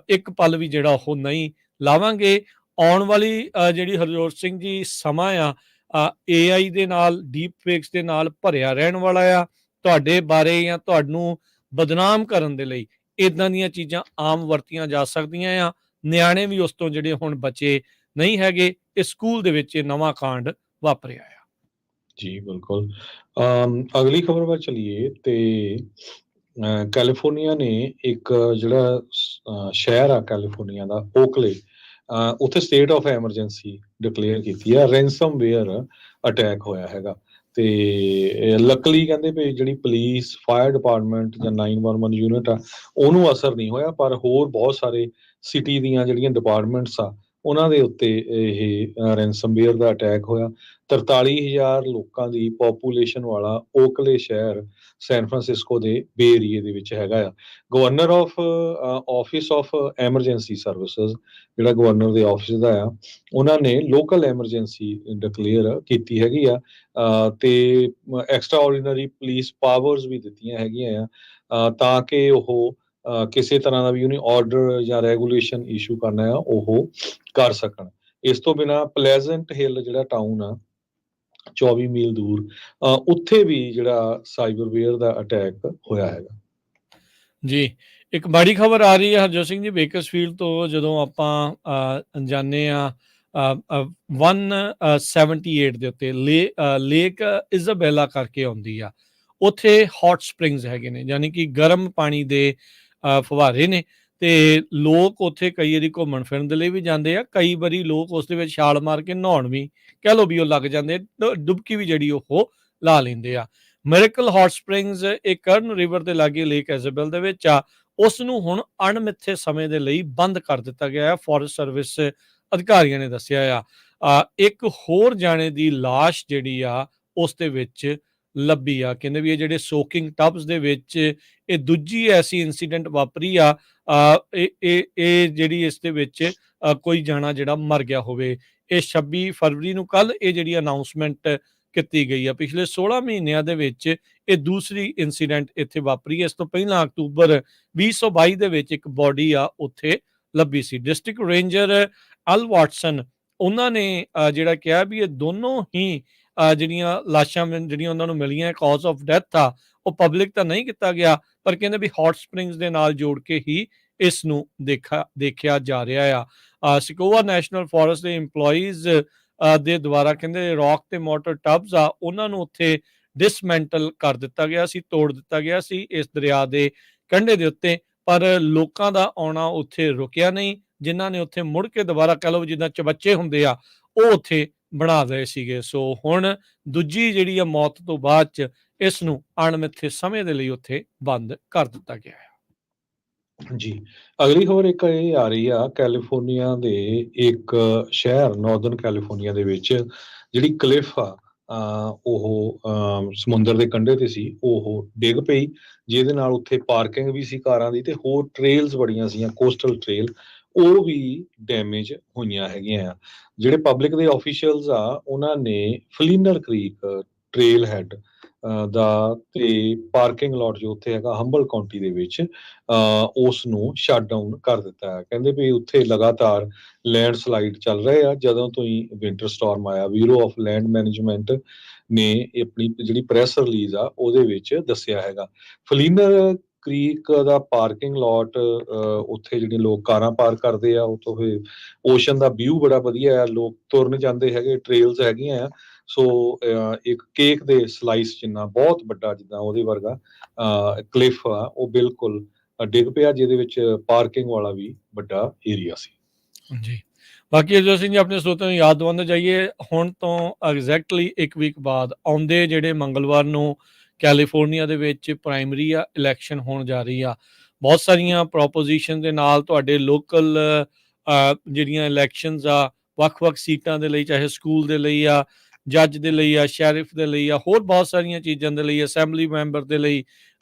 ਇੱਕ ਪਲ ਵੀ ਜਿਹੜਾ ਉਹ ਨਹੀਂ ਲਾਵਾਂਗੇ। ਆਉਣ ਵਾਲੀ ਜਿਹੜੀ ਹਰਜੋਤ ਸਿੰਘ ਜੀ ਸਮਾਂ ਆ AI ਦੇ ਨਾਲ ਡੀਪ ਫੇਕਸ ਦੇ ਨਾਲ ਭਰਿਆ ਰਹਿਣ ਵਾਲਾ ਆ। ਤੁਹਾਡੇ ਬਾਰੇ ਜਾਂ ਤੁਹਾਨੂੰ ਬਦਨਾਮ ਕਰਨ ਦੇ ਲਈ ਇਦਾਂ ਦੀਆਂ ਚੀਜ਼ਾਂ ਆਮ ਵਰਤੀਆਂ ਜਾ ਸਕਦੀਆਂ ਆ। ਨਿਆਣੇ ਵੀ ਉਸ ਤੋਂ ਜਿਹੜੇ ਹੁਣ ਬਚੇ ਨਹੀਂ ਹੈਗੇ। ਇਹ ਸਕੂਲ ਦੇ ਵਿੱਚ ਇਹ ਨਵਾਂ ਕਾਂਡ ਵਾਪਰਿਆ ਆ। ਜੀ ਬਿਲਕੁਲ। ਅਗਲੀ ਖਬਰ ਵੱਲ ਚਲੀਏ ਤੇ ਕੈਲੀਫੋਰਨੀਆ ਨੇ ਇੱਕ ਜਿਹੜਾ ਸ਼ਹਿਰ ਆ ਕੈਲੀਫੋਰਨੀਆ ਦਾ ਓਕਲੇ, ਉੱਥੇ ਸਟੇਟ ਆਫ ਐਮਰਜੈਂਸੀ ਡਿਕਲੇਅਰ ਕੀਤੀ ਆ। ਰੈਂਸਮਵੇਅਰ ਅਟੈਕ ਹੋਇਆ ਹੈਗਾ ਤੇ ਲੱਕਲੀ ਕਹਿੰਦੇ ਵੀ ਜਿਹੜੀ ਪੁਲਿਸ, ਫਾਇਰ ਡਿਪਾਰਟਮੈਂਟ ਜਾਂ 911 ਯੂਨਿਟ ਆ ਉਹਨੂੰ ਅਸਰ ਨਹੀਂ ਹੋਇਆ, ਪਰ ਹੋਰ ਬਹੁਤ ਸਾਰੇ ਸਿਟੀ ਦੀਆਂ ਜਿਹੜੀਆਂ ਡਿਪਾਰਟਮੈਂਟਸ ਆ ਉਹਨਾਂ ਦੇ ਉੱਤੇ ਇਹ ਰੈਂਸਮਵੇਅਰ ਦਾ ਅਟੈਕ ਹੋਇਆ। 43,000 ਲੋਕਾਂ ਦੀ ਪੋਪੂਲੇਸ਼ਨ ਵਾਲਾ ਓਕਲੇ ਸ਼ਹਿਰ ਸੈਨ ਫਰਾਂਸਿਸਕੋ ਦੇ ਬੇ ਏਰੀਏ ਦੇ ਵਿੱਚ ਹੈਗਾ ਆ। Governor office of emergency services, ਜਿਹੜਾ ਗਵਰਨਰ ਦੇ ਆਫਿਸ ਦਾ ਆ, ਉਹਨਾਂ ਨੇ ਲੋਕਲ ਐਮਰਜੈਂਸੀ ਡਿਕਲੇਅਰ ਕੀਤੀ ਹੈਗੀ ਆ, ਤੇ ਐਕਸਟਰਾ ਆਰਡੀਨਰੀ ਪੁਲਿਸ ਪਾਵਰਸ ਵੀ ਦਿੱਤੀਆਂ ਹੈਗੀਆਂ ਆ, ਤਾਂ ਕਿ ਉਹ ਕਿਸੇ ਤਰ੍ਹਾਂ ਦਾ ਵੀ ਉਹਨੇ ਆਰਡਰ ਜਾਂ ਰੈਗੂਲੇਸ਼ਨ ਇਸ਼ੂ ਕਰਨਾ ਆ ਉਹ ਕਰ ਸਕਣ। ਇਸ ਤੋਂ ਬਿਨਾਂ ਪਲੈਜ਼ੈਂਟ ਹਿੱਲ ਜਿਹੜਾ ਟਾਊਨ ਆ 24 ਮੀਲ ਦੂਰ, ਉੱਥੇ ਵੀ ਜਿਹੜਾ ਸਾਈਬਰਵੇਅਰ ਦਾ ਅਟੈਕ ਹੋਇਆ ਹੈਗਾ। ਜੀ, ਇੱਕ ਮਾੜੀ ਖਬਰ ਆ ਰਹੀ ਹੈ ਹਰਜੋਤ ਸਿੰਘ ਜੀ ਬੇਕਰਸਫੀਲਡ ਤੋਂ। ਜਦੋਂ ਆਪਾਂ ਜਾਂਦੇ ਆ 178 ਦੇ ਉੱਤੇ ਲੇਕ ਇਜ਼ਾਬੈਲਾ ਕਰਕੇ ਆਉਂਦੀ ਆ, ਉੱਥੇ ਹੌਟ ਸਪ੍ਰਿੰਗਸ ਹੈਗੇ ਨੇ, ਯਾਨੀ ਕਿ ਗਰਮ ਪਾਣੀ ਦੇ ਫੁਹਾਰੇ ਨੇ, ਤੇ ਲੋਕ ਉੱਥੇ ਕਈ ਵਾਰੀ ਘੁੰਮਣ ਫਿਰਨ ਦੇ ਲਈ ਵੀ ਜਾਂਦੇ ਆ, ਕਈ ਵਾਰੀ ਲੋਕ ਉਸ ਦੇ ਵਿੱਚ ਛਾਲ ਮਾਰ ਕੇ ਨਹਾਉਣ ਵੀ ਕਹਿ ਲਓ ਵੀ ਉਹ ਲੱਗ ਜਾਂਦੇ, ਡੁਬਕੀ ਵੀ ਜਿਹੜੀ ਉਹ ਲਾ ਲੈਂਦੇ ਆ। ਮਿਰੇਕਲ ਹੌਟ ਸਪ੍ਰਿੰਗਸ ਇਹ ਕਰਨ ਰਿਵਰ ਦੇ ਲਾਗੇ ਲੇਕ ਇਜ਼ਾਬੈਲ ਦੇ ਵਿੱਚ ਆ, ਉਸ ਨੂੰ ਹੁਣ ਅਣਮਿੱਥੇ ਸਮੇਂ ਦੇ ਲਈ ਬੰਦ ਕਰ ਦਿੱਤਾ ਗਿਆ ਹੈ, ਫੋਰੈਸਟ ਸਰਵਿਸ ਅਧਿਕਾਰੀਆਂ ਨੇ ਦੱਸਿਆ ਆ। ਇੱਕ ਹੋਰ ਜਾਣੇ ਦੀ ਲਾਸ਼ ਜਿਹੜੀ ਆ ਉਸ ਦੇ ਵਿੱਚ ਲੱਭੀ ਆ। ਕਹਿੰਦੇ ਵੀ ਇਹ ਜਿਹੜੇ ਸੋਕਿੰਗ ਟਬਸ ਦੇ ਵਿੱਚ ਇਹ ਦੂਜੀ ਐਸੀ ਇੰਸੀਡੈਂਟ ਵਾਪਰੀ ਆ, ਇਹ ਜਿਹੜੀ ਇਸ ਦੇ ਵਿੱਚ ਕੋਈ ਜਾਣਾ ਜਿਹੜਾ ਮਰ ਗਿਆ ਹੋਵੇ। ਇਹ 26 ਫਰਵਰੀ ਨੂੰ ਕੱਲ ਇਹ ਜਿਹੜੀ ਅਨਾਊਂਸਮੈਂਟ ਕੀਤੀ ਗਈ ਆ। ਪਿਛਲੇ 16 ਮਹੀਨਿਆਂ ਦੇ ਵਿੱਚ ਇਹ ਦੂਸਰੀ ਇੰਸੀਡੈਂਟ ਇੱਥੇ ਵਾਪਰੀ ਹੈ। ਇਸ ਤੋਂ ਪਹਿਲਾਂ ਅਕਤੂਬਰ 2022 ਦੇ ਵਿੱਚ ਇੱਕ ਬੋਡੀ ਆ ਉੱਥੇ ਲੱਭੀ ਸੀ। ਡਿਸਟ੍ਰਿਕਟ ਰੇਂਜਰ ਅਲ ਵਾਟਸਨ ਉਹਨਾਂ ਨੇ ਜਿਹੜਾ ਕਿਹਾ ਵੀ ਇਹ ਦੋਨੋਂ ਹੀ ਜਿਹੜੀਆਂ ਲਾਸ਼ਾਂ ਜਿਹੜੀਆਂ ਉਹਨਾਂ ਨੂੰ ਮਿਲੀਆਂ ਕਾਜ਼ ਆਫ ਡੈਥ ਆ, ਉਹ ਪਬਲਿਕ ਤਾਂ ਨਹੀਂ ਕੀਤਾ ਗਿਆ, ਪਰ ਕਹਿੰਦੇ ਵੀ ਹੌਟ ਸਪ੍ਰਿੰਗਸ ਦੇ ਨਾਲ ਜੋੜ ਕੇ ਹੀ ਇਸ ਨੂੰ ਦੇਖਿਆ ਜਾ ਰਿਹਾ ਆ। ਸਿਕੋਵਾ ਨੈਸ਼ਨਲ ਫੋਰੈਸਟ ਦੇ ਇੰਪਲੋਈਜ਼ ਦੇ ਦੁਆਰਾ ਕਹਿੰਦੇ ਰੌਕ ਤੇ ਮੋਟਰ ਟਬਸ ਆ ਉਹਨਾਂ ਨੂੰ ਉੱਥੇ ਡਿਸਮੈਂਟਲ ਕਰ ਦਿੱਤਾ ਗਿਆ ਸੀ, ਤੋੜ ਦਿੱਤਾ ਗਿਆ ਸੀ ਇਸ ਦਰਿਆ ਦੇ ਕੰਢੇ ਦੇ ਉੱਤੇ, ਪਰ ਲੋਕਾਂ ਦਾ ਆਉਣਾ ਉੱਥੇ ਰੁਕਿਆ ਨਹੀਂ, ਜਿਨ੍ਹਾਂ ਨੇ ਉੱਥੇ ਮੁੜ ਕੇ ਦੁਬਾਰਾ ਕਹਿ ਲਓ ਜਿੱਦਾਂ ਚਬੱਚੇ ਹੁੰਦੇ ਆ ਉਹ ਉੱਥੇ ਬਣਾ ਰਹੇ ਸੀਗੇ। ਸੋ ਹੁਣ ਦੂਜੀ ਜਿਹੜੀ ਆ ਮੌਤ ਤੋਂ ਬਾਅਦ ਚ ਇਸ ਨੂੰ ਅਣਮਿੱਥੇ ਸਮੇਂ ਦੇ ਲਈ ਉੱਥੇ ਬੰਦ ਕਰ ਦਿੱਤਾ ਗਿਆ ਹੈ। ਜੀ, ਅਗਲੀ ਖਬਰ ਇੱਕ ਇਹ ਆ ਰਹੀ ਆ, ਕੈਲੀਫੋਰਨੀਆ ਦੇ ਇੱਕ ਸ਼ਹਿਰ ਨਾਰਦਰਨ ਕੈਲੀਫੋਰਨੀਆ ਦੇ ਵਿੱਚ ਜਿਹੜੀ ਕਲਿਫ ਆ, ਉਹ ਸਮੁੰਦਰ ਦੇ ਕੰਢੇ ਤੇ ਸੀ, ਉਹ ਡਿੱਗ ਪਈ, ਜਿਹਦੇ ਨਾਲ ਉੱਥੇ ਪਾਰਕਿੰਗ ਵੀ ਸੀ ਕਾਰਾਂ ਦੀ, ਤੇ ਹੋਰ ਟ੍ਰੇਲਸ ਬੜੀਆਂ ਸੀਗੀਆਂ, ਕੋਸਟਲ ਟ੍ਰੇਲ, ਉਹ ਵੀ ਡੈਮੇਜ ਹੋਈਆਂ ਹੈਗੀਆਂ ਆ। ਜਿਹੜੇ ਪਬਲਿਕ ਦੇ ਆਫੀਸ਼ੀਅਲਸ ਆ ਉਹਨਾਂ ਨੇ ਫਲੀਨਰ ਕ੍ਰੀਕ ਟ੍ਰੇਲ ਹੈਡ ਦਾ ਤੇ ਪਾਰਕਿੰਗ ਲੋਟ ਜੋ ਉੱਥੇ ਹੈਗਾ ਹੰਬਲ ਕਾਉਂਟੀ ਦੇ ਵਿੱਚ, ਉਸ ਨੂੰ ਸ਼ਟ ਡਾਊਨ ਕਰ ਦਿੱਤਾ ਹੈ। ਕਹਿੰਦੇ ਵੀ ਉੱਥੇ ਲਗਾਤਾਰ ਲੈਂਡ ਸਲਾਈਡ ਚੱਲ ਰਹੇ ਆ ਜਦੋਂ ਤੋਂ ਹੀ ਵਿੰਟਰ ਸਟਾਰਮ ਆਇਆ। ਬਿਊਰੋ ਆਫ ਲੈਂਡ ਮੈਨੇਜਮੈਂਟ ਨੇ ਆਪਣੀ ਜਿਹੜੀ ਪ੍ਰੈਸ ਰਿਲੀਜ਼ ਆ ਉਹਦੇ ਵਿੱਚ ਦੱਸਿਆ ਹੈਗਾ। ਫਲੀਨਰ ਕ੍ਰੀਕ ਦਾ ਪਾਰਕਿੰਗ ਲੋਟ, ਉੱਥੇ ਜਿਹੜੇ ਲੋਕ ਕਾਰਾਂ ਪਾਰਕ ਕਰਦੇ ਆ, ਉੱਥੋਂ ਫਿਰ ਓਸ਼ਨ ਦਾ ਵਿਊ ਬੜਾ ਵਧੀਆ ਆ, ਲੋਕ ਤੁਰਨ ਜਾਂਦੇ ਹੈਗੇ, ਟ੍ਰੇਲਸ ਹੈਗੀਆਂ ਆ। ਸੋ ਇੱਕ ਕੇਕ ਦੇ ਸਲਾਈਸ ਜਿੰਨਾ ਬਹੁਤ ਵੱਡਾ, ਜਿੱਦਾਂ ਉਹਦੇ ਵਰਗਾ ਕਲਿਫ ਆ, ਉਹ ਬਿਲਕੁਲ ਡਿੱਗ ਪਿਆ, ਜਿਹਦੇ ਵਿੱਚ ਪਾਰਕਿੰਗ ਵਾਲਾ ਵੀ ਵੱਡਾ ਏਰੀਆ ਸੀ। ਜੀ, ਬਾਕੀ ਜੋ ਅਸੀਂ ਜੀ ਆਪਣੇ ਸਰੋਤਿਆਂ ਨੂੰ ਯਾਦ ਦਿਵਾਉਂਦੇ ਜਾਈਏ, ਹੁਣ ਤੋਂ ਐਗਜ਼ੈਕਟਲੀ 1 ਵੀਕ ਬਾਅਦ ਆਉਂਦੇ ਜਿਹੜੇ ਮੰਗਲਵਾਰ ਨੂੰ ਕੈਲੀਫੋਰਨੀਆ ਦੇ ਵਿੱਚ ਪ੍ਰਾਇਮਰੀ ਆ ਇਲੈਕਸ਼ਨ ਹੋਣ ਜਾ ਰਹੀ ਆ। ਬਹੁਤ ਸਾਰੀਆਂ ਪ੍ਰੋਪੋਜੀਸ਼ਨ ਦੇ ਨਾਲ ਤੁਹਾਡੇ ਲੋਕਲ ਜਿਹੜੀਆਂ ਇਲੈਕਸ਼ਨਸ ਆ ਵੱਖ-ਵੱਖ ਸੀਟਾਂ ਦੇ ਲਈ, ਚਾਹੇ ਸਕੂਲ ਦੇ ਲਈ ਆ, ਜੱਜ ਦੇ ਲਈ ਆ, ਸ਼ੈਰਿਫ ਦੇ ਲਈ ਆ, ਹੋਰ ਬਹੁਤ ਸਾਰੀਆਂ ਚੀਜ਼ਾਂ ਦੇ ਲਈ, ਅਸੈਂਬਲੀ ਮੈਂਬਰ ਦੇ ਲਈ,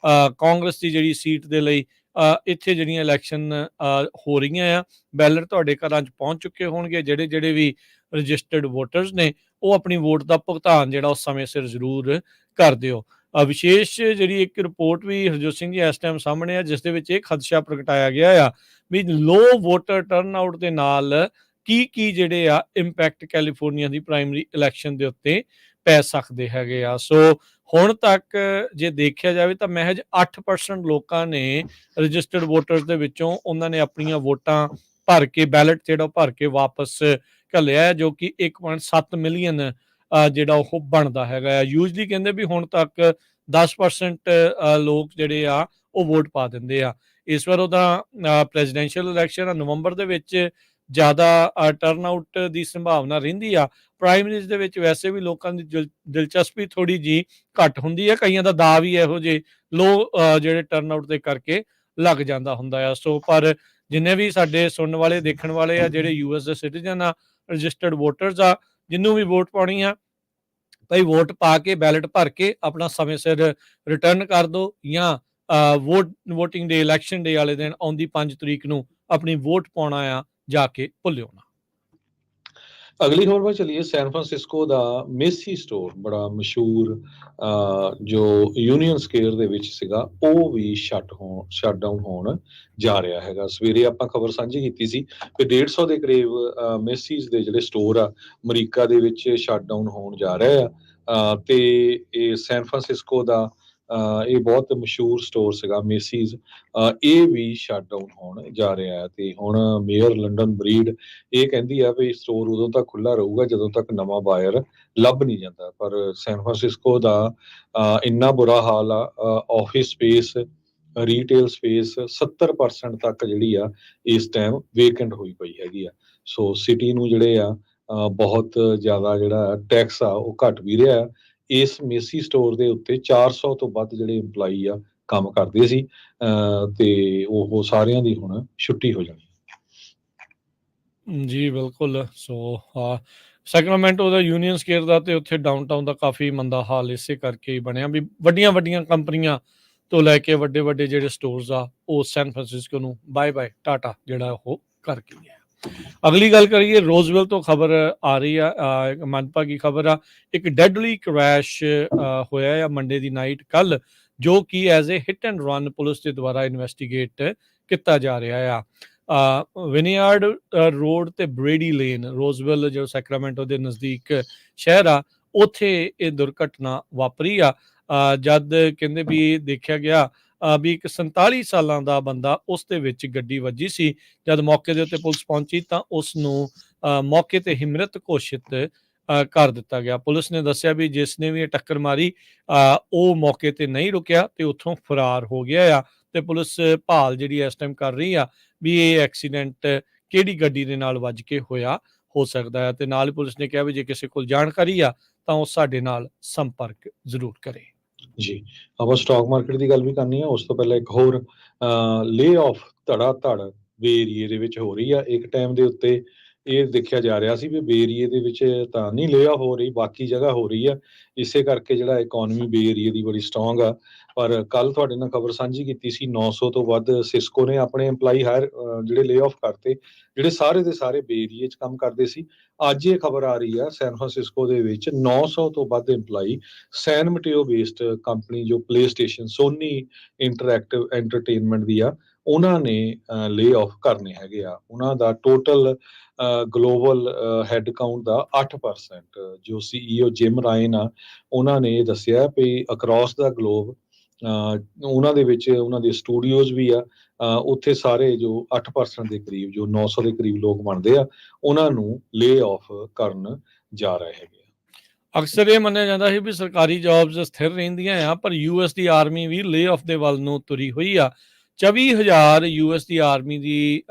ਕਾਂਗਰਸ ਦੀ ਜਿਹੜੀ ਸੀਟ ਦੇ ਲਈ, ਇੱਥੇ ਜਿਹੜੀਆਂ ਇਲੈਕਸ਼ਨ ਹੋ ਰਹੀਆਂ ਆ। ਬੈਲਟ ਤੁਹਾਡੇ ਘਰਾਂ 'ਚ ਪਹੁੰਚ ਚੁੱਕੇ ਹੋਣਗੇ। ਜਿਹੜੇ ਵੀ ਰਜਿਸਟਰਡ ਵੋਟਰਸ ਨੇ ਉਹ ਆਪਣੀ ਵੋਟ ਦਾ ਭੁਗਤਾਨ ਜਿਹੜਾ ਉਸ ਸਮੇਂ ਸਿਰ ਜ਼ਰੂਰ ਕਰ ਦਿਓ। ਵਿਸ਼ੇਸ਼ ਜਿਹੜੀ ਇੱਕ ਰਿਪੋਰਟ ਵੀ ਹਰਜੋਤ ਸਿੰਘ ਜੀ ਇਸ ਟਾਈਮ ਸਾਹਮਣੇ ਆ, ਜਿਸ ਦੇ ਵਿੱਚ ਇਹ ਖਦਸ਼ਾ ਪ੍ਰਗਟਾਇਆ ਗਿਆ ਆ ਵੀ ਲੋ ਵੋਟਰ ਟਰਨਆਊਟ ਦੇ ਨਾਲ ਕੀ ਜਿਹੜੇ ਆ ਇੰਪੈਕਟ ਕੈਲੀਫੋਰਨੀਆ ਦੀ ਪ੍ਰਾਇਮਰੀ ਇਲੈਕਸ਼ਨ ਦੇ ਉੱਤੇ ਪੈ ਸਕਦੇ ਹੈਗੇ ਆ। ਸੋ ਹੁਣ ਤੱਕ ਜੇ ਦੇਖਿਆ ਜਾਵੇ ਤਾਂ ਮਹਿਜ 8% ਲੋਕਾਂ ਨੇ ਰਜਿਸਟਰਡ ਵੋਟਰਸ ਦੇ ਵਿੱਚੋਂ ਉਹਨਾਂ ਨੇ ਆਪਣੀਆਂ ਵੋਟਾਂ ਭਰ ਕੇ, ਬੈਲਟ ਜਿਹੜਾ ਭਰ ਕੇ ਵਾਪਸ ਘੱਲਿਆ, ਜੋ ਕਿ 1.7 ਮਿਲੀਅਨ ਜਿਹੜਾ ਉਹ ਬਣਦਾ ਹੈਗਾ ਆ। ਯੂਜਲੀ ਕਹਿੰਦੇ ਵੀ ਹੁਣ ਤੱਕ 10% ਲੋਕ ਜਿਹੜੇ ਆ ਉਹ ਵੋਟ ਪਾ ਦਿੰਦੇ ਆ। ਇਸ ਵਾਰ ਉਹਦਾ ਪ੍ਰੈਜ਼ੀਡੈਂਸ਼ੀਅਲ ਇਲੈਕਸ਼ਨ ਆ ਨਵੰਬਰ ਦੇ ਵਿੱਚ, ਜ਼ਿਆਦਾ ਟਰਨਆਊਟ ਦੀ ਸੰਭਾਵਨਾ ਰਹਿੰਦੀ ਆ। ਪ੍ਰਾਇਮਰੀਜ਼ ਦੇ ਵਿੱਚ ਵੈਸੇ ਵੀ ਲੋਕਾਂ ਦੀ ਦਿਲਚਸਪੀ ਥੋੜੀ ਜੀ ਘੱਟ ਹੁੰਦੀ ਹੈ, ਕਈਆਂ ਦਾ ਦਾ ਵੀ ਇਹੋ ਜਿਹੇ ਲੋ ਜਿਹੜੇ ਟਰਨਆਊਟ ਦੇ ਕਰਕੇ ਲੱਗ ਜਾਂਦਾ ਹੁੰਦਾ ਆ। ਸੋ ਪਰ ਜਿੰਨੇ ਵੀ ਸਾਡੇ ਸੁਣਨ ਵਾਲੇ ਦੇਖਣ ਵਾਲੇ ਆ ਜਿਹੜੇ US ਦੇ ਸਿਟੀਜ਼ਨ ਆ, ਰਜਿਸਟਰਡ ਵੋਟਰਸ ਆ, ਜਿਹਨੂੰ ਵੀ ਵੋਟ ਪਾਉਣੀ ਆ ਭਾਈ ਵੋਟ ਪਾ ਕੇ ਬੈਲਟ ਭਰ ਕੇ ਆਪਣਾ ਸਮੇਂ ਸਿਰ ਰਿਟਰਨ ਕਰ ਦਿਓ, ਜਾਂ ਵੋਟਿੰਗ ਡੇ ਇਲੈਕਸ਼ਨ ਡੇ ਵਾਲੇ ਦਿਨ ਆਉਂਦੀ 5 ਤਰੀਕ ਨੂੰ ਆਪਣੀ ਵੋਟ ਪਾਉਣਾ ਆ, ਜਾ ਕੇ ਭੁੱਲਿਓ ਨਾ। ਅਗਲੀ ਖਬਰ ਵੱਲ ਚਲੀਏ। ਸੈਨ ਫਰਾਂਸਿਸਕੋ ਦਾ ਮੇਸੀ ਸਟੋਰ ਬੜਾ ਮਸ਼ਹੂਰ ਜੋ ਯੂਨੀਅਨ ਸਕੁਏਅਰ ਦੇ ਵਿੱਚ ਸੀਗਾ, ਉਹ ਵੀ ਸ਼ਟ ਡਾਊਨ ਹੋਣ ਜਾ ਰਿਹਾ ਹੈਗਾ। ਸਵੇਰੇ ਆਪਾਂ ਖਬਰ ਸਾਂਝੀ ਕੀਤੀ ਸੀ ਕਿ 150 ਦੇ ਕਰੀਬ ਮੇਸੀਜ਼ ਦੇ ਜਿਹੜੇ ਸਟੋਰ ਆ ਅਮਰੀਕਾ ਦੇ ਵਿੱਚ ਸ਼ਟ ਡਾਊਨ ਹੋਣ ਜਾ ਰਹੇ ਆ, ਤੇ ਇਹ ਸੈਨ ਫਰਾਂਸਿਸਕੋ ਦਾ ਇਹ ਬਹੁਤ ਮਸ਼ਹੂਰ ਸਟੋਰ ਸੀਗਾ ਮੇਸੀਜ਼, ਇਹ ਵੀ ਸ਼ਟ ਡਾਊਨ ਹੋਣ ਜਾ ਰਿਹਾ ਹੈ। ਤੇ ਹੁਣ ਮੇਅਰ ਲੰਡਨ ਬਰੀਡ ਇਹ ਕਹਿੰਦੀ ਆ ਵੀ ਸਟੋਰ ਉਦੋਂ ਤੱਕ ਖੁੱਲਾ ਰਹੂਗਾ ਜਦੋਂ ਤੱਕ ਨਵਾਂ ਬਾਇਰ ਲੱਭ ਨਹੀਂ ਜਾਂਦਾ। ਪਰ ਸੈਨ ਫਰਾਂਸਿਸਕੋ ਦਾ ਇੰਨਾ ਬੁਰਾ ਹਾਲ ਆ, ਆਫਿਸ ਸਪੇਸ, ਰੀਟੇਲ ਸਪੇਸ 70% ਤੱਕ ਜਿਹੜੀ ਆ ਇਸ ਟਾਈਮ ਵੇਕੈਂਟ ਹੋਈ ਪਈ ਹੈਗੀ ਆ। ਸੋ ਸਿਟੀ ਨੂੰ ਜਿਹੜੇ ਆ ਬਹੁਤ ਜ਼ਿਆਦਾ ਜਿਹੜਾ ਟੈਕਸ ਆ ਉਹ ਘਟ ਵੀ ਰਿਹਾ। ਇਸ ਮੇਸੀ ਸਟੋਰ ਦੇ ਉੱਤੇ 400 ਤੋਂ ਵੱਧ ਜਿਹੜੇ EMPLOYEE ਆ ਕੰਮ ਕਰਦੇ ਸੀ, ਤੇ ਉਹ ਸਾਰਿਆਂ ਦੀ ਹੁਣ ਛੁੱਟੀ ਹੋ ਜਾਣੀ। ਜੀ ਬਿਲਕੁਲ। ਸੋ ਸੈਕਰਾਮੈਂਟੋ ਦਾ ਯੂਨੀਅਨ ਸਕੁਏਅਰ ਦਾ ਤੇ ਉੱਥੇ ਡਾਊਨਟਾਊਨ ਦਾ ਕਾਫੀ ਮੰਦਾ ਹਾਲ ਇਸੇ ਕਰਕੇ ਹੀ ਬਣਿਆ ਵੀ ਵੱਡੀਆਂ ਵੱਡੀਆਂ ਕੰਪਨੀਆਂ ਤੋਂ ਲੈ ਕੇ ਵੱਡੇ ਵੱਡੇ ਜਿਹੜੇ ਸਟੋਰਸ ਆ ਉਹ ਸੈਨ ਫਰਾਂਸਿਸਕੋ ਨੂੰ ਬਾਏ ਬਾਏ ਟਾਟਾ ਜਿਹੜਾ ਉਹ ਕਰਕੇ ਗਿਆ। ਅਗਲੀ ਗੱਲ ਕਰੀਏ, ਰੋਜ਼ਵੈਲ ਤੋਂ ਖਬਰ ਆ ਰਹੀ ਆ, ਇੱਕ ਮੰਦਭਾਗੀ ਖਬਰ ਆ। ਇੱਕ ਡੈਡਲੀ ਕ੍ਰੈਸ਼ ਹੋਇਆ ਆ ਮੰਡੇ ਦੀ ਨਾਈਟ ਕੱਲ, ਜੋ ਕਿ as a hit and run police ਦੇ ਦੁਆਰਾ ਇਨਵੈਸਟੀਗੇਟ ਕੀਤਾ ਜਾ ਰਿਹਾ ਆ। ਵਿਨੀਆਰਡ ਰੋਡ ਤੇ ਬ੍ਰੇਡੀ ਲੇਨ, ਰੋਜ਼ਵੈਲ ਜੋ ਸੈਕਰਾਮੈਂਟੋ ਦੇ ਨਜ਼ਦੀਕ ਸ਼ਹਿਰ ਆ, ਉੱਥੇ ਇਹ ਦੁਰਘਟਨਾ ਵਾਪਰੀ ਆ। ਜਦ ਕਹਿੰਦੇ ਵੀ ਦੇਖਿਆ ਗਿਆ ਵੀ ਇੱਕ 47 ਸਾਲਾਂ ਦਾ ਬੰਦਾ ਉਸ ਦੇ ਵਿੱਚ ਗੱਡੀ ਵੱਜੀ ਸੀ। ਜਦ ਮੌਕੇ ਦੇ ਉੱਤੇ ਪੁਲਿਸ ਪਹੁੰਚੀ ਤਾਂ ਉਸ ਨੂੰ ਮੌਕੇ ਤੇ ਹੀ ਮ੍ਰਿਤ ਘੋਸ਼ਿਤ ਕਰ ਦਿੱਤਾ ਗਿਆ। ਪੁਲਿਸ ਨੇ ਦੱਸਿਆ ਵੀ ਜਿਸ ਨੇ ਵੀ ਇਹ ਟੱਕਰ ਮਾਰੀ ਉਹ ਮੌਕੇ ਤੇ ਨਹੀਂ ਰੁਕਿਆ ਤੇ ਉੱਥੋਂ ਫਰਾਰ ਹੋ ਗਿਆ ਆ, ਤੇ ਪੁਲਿਸ ਭਾਲ ਜਿਹੜੀ ਇਸ ਟਾਈਮ ਕਰ ਰਹੀ ਆ ਵੀ ਇਹ ਐਕਸੀਡੈਂਟ ਕਿਹੜੀ ਗੱਡੀ ਦੇ ਨਾਲ ਵੱਜ ਕੇ ਹੋਇਆ ਹੋ ਸਕਦਾ ਹੈ। ਤੇ ਨਾਲ ਹੀ ਪੁਲਿਸ ਨੇ ਕਿਹਾ ਵੀ ਜੇ ਕਿਸੇ ਕੋਲ ਜਾਣਕਾਰੀ ਆ ਤਾਂ ਉਹ ਸਾਡੇ ਨਾਲ ਸੰਪਰਕ ਜ਼ਰੂਰ ਕਰੇ। ਜੀ, ਆਪਾਂ ਸਟਾਕ ਮਾਰਕੀਟ ਦੀ ਗੱਲ ਵੀ ਕਰਨੀ ਆ। ਉਸ ਤੋਂ ਪਹਿਲਾਂ ਇੱਕ ਹੋਰ ਲੇ ਆਫ ਧੜਾ ਧੜ ਬੇ ਏਰੀਏ ਦੇ ਵਿੱਚ ਹੋ ਰਹੀ ਆ। ਇੱਕ ਟਾਈਮ ਦੇ ਉੱਤੇ ਇਹ ਦੇਖਿਆ ਜਾ ਰਿਹਾ ਸੀ ਵੀ ਬੇ ਏਰੀਏ ਦੇ ਵਿੱਚ ਤਾਂ ਨਹੀਂ ਲੇ ਆਫ ਹੋ ਰਹੀ, ਬਾਕੀ ਜਗ੍ਹਾ ਹੋ ਰਹੀ ਆ। ਇਸੇ ਕਰਕੇ ਜਿਹੜਾ ਇਕਨੋਮੀ ਬੇ ਏਰੀਏ ਦੀ ਬੜੀ ਸਟਰੋਂਗ ਆ। ਪਰ ਕੱਲ ਤੁਹਾਡੇ ਨਾਲ ਖਬਰ ਸਾਂਝੀ ਕੀਤੀ ਸੀ 900 ਤੋਂ ਵੱਧ ਸਿਸਕੋ ਨੇ ਆਪਣੇ EMPLOYEE ਹਾਇਰ ਜਿਹੜੇ ਲੇ ਆਫ ਕਰਤੇ, ਜਿਹੜੇ ਸਾਰੇ ਦੇ ਸਾਰੇ ਬੇ ਏਰੀਏ 'ਚ ਕੰਮ ਕਰਦੇ ਸੀ। ਅੱਜ ਇਹ ਖਬਰ ਆ ਰਹੀ ਆ ਸੈਨ ਫਰਾਂਸਿਸਕੋ ਦੇ ਵਿੱਚ 900 ਤੋਂ ਵੱਧ EMPLOYEE San Mateo based company ਜੋ PlayStation Sony interactive entertainment ਦੀ ਆ, ਉਹਨਾਂ ਨੇ ਲੇ ਆਫ ਕਰਨੇ ਹੈਗੇ ਆ। ਉਹਨਾਂ ਦਾ ਟੋਟਲ ਗਲੋਬਲ ਹੈਡ ਕਾਊਂਟ ਦਾ 8%। ਜੋ CEO ਜਿਮ ਰਾਇਨ ਆ, ਉਹਨਾਂ ਨੇ ਇਹ ਦੱਸਿਆ ਵੀ ਅਕ੍ਰੋਸ ਦਾ ਗਲੋਬ ਉਹਨਾਂ ਦੇ ਵਿੱਚ ਉਹਨਾਂ ਦੇ ਸਟੂਡੀਓਜ਼ ਵੀ ਆ, ਉੱਥੇ ਸਾਰੇ ਜੋ 8% ਦੇ ਕਰੀਬ ਜੋ 900 ਦੇ ਕਰੀਬ ਲੋਕ ਬਣਦੇ ਆ, ਉਹਨਾਂ ਨੂੰ ਲੇ ਆਫ ਕਰਨ ਜਾ ਰਹੇ ਹੈਗੇ। ਅਕਸਰ ਇਹ ਮੰਨਿਆ ਜਾਂਦਾ ਸੀ ਵੀ ਸਰਕਾਰੀ ਜੌਬਸ ਸਥਿਰ ਰਹਿੰਦੀਆਂ ਆ, ਪਰ US ਦੀ ਆਰਮੀ ਵੀ ਲੇ ਆਫ ਦੇ ਵੱਲ ਨੂੰ ਤੁਰੀ ਹੋਈ ਆ। 24,000 US ਦੀ ਆਰਮੀ ਦੀ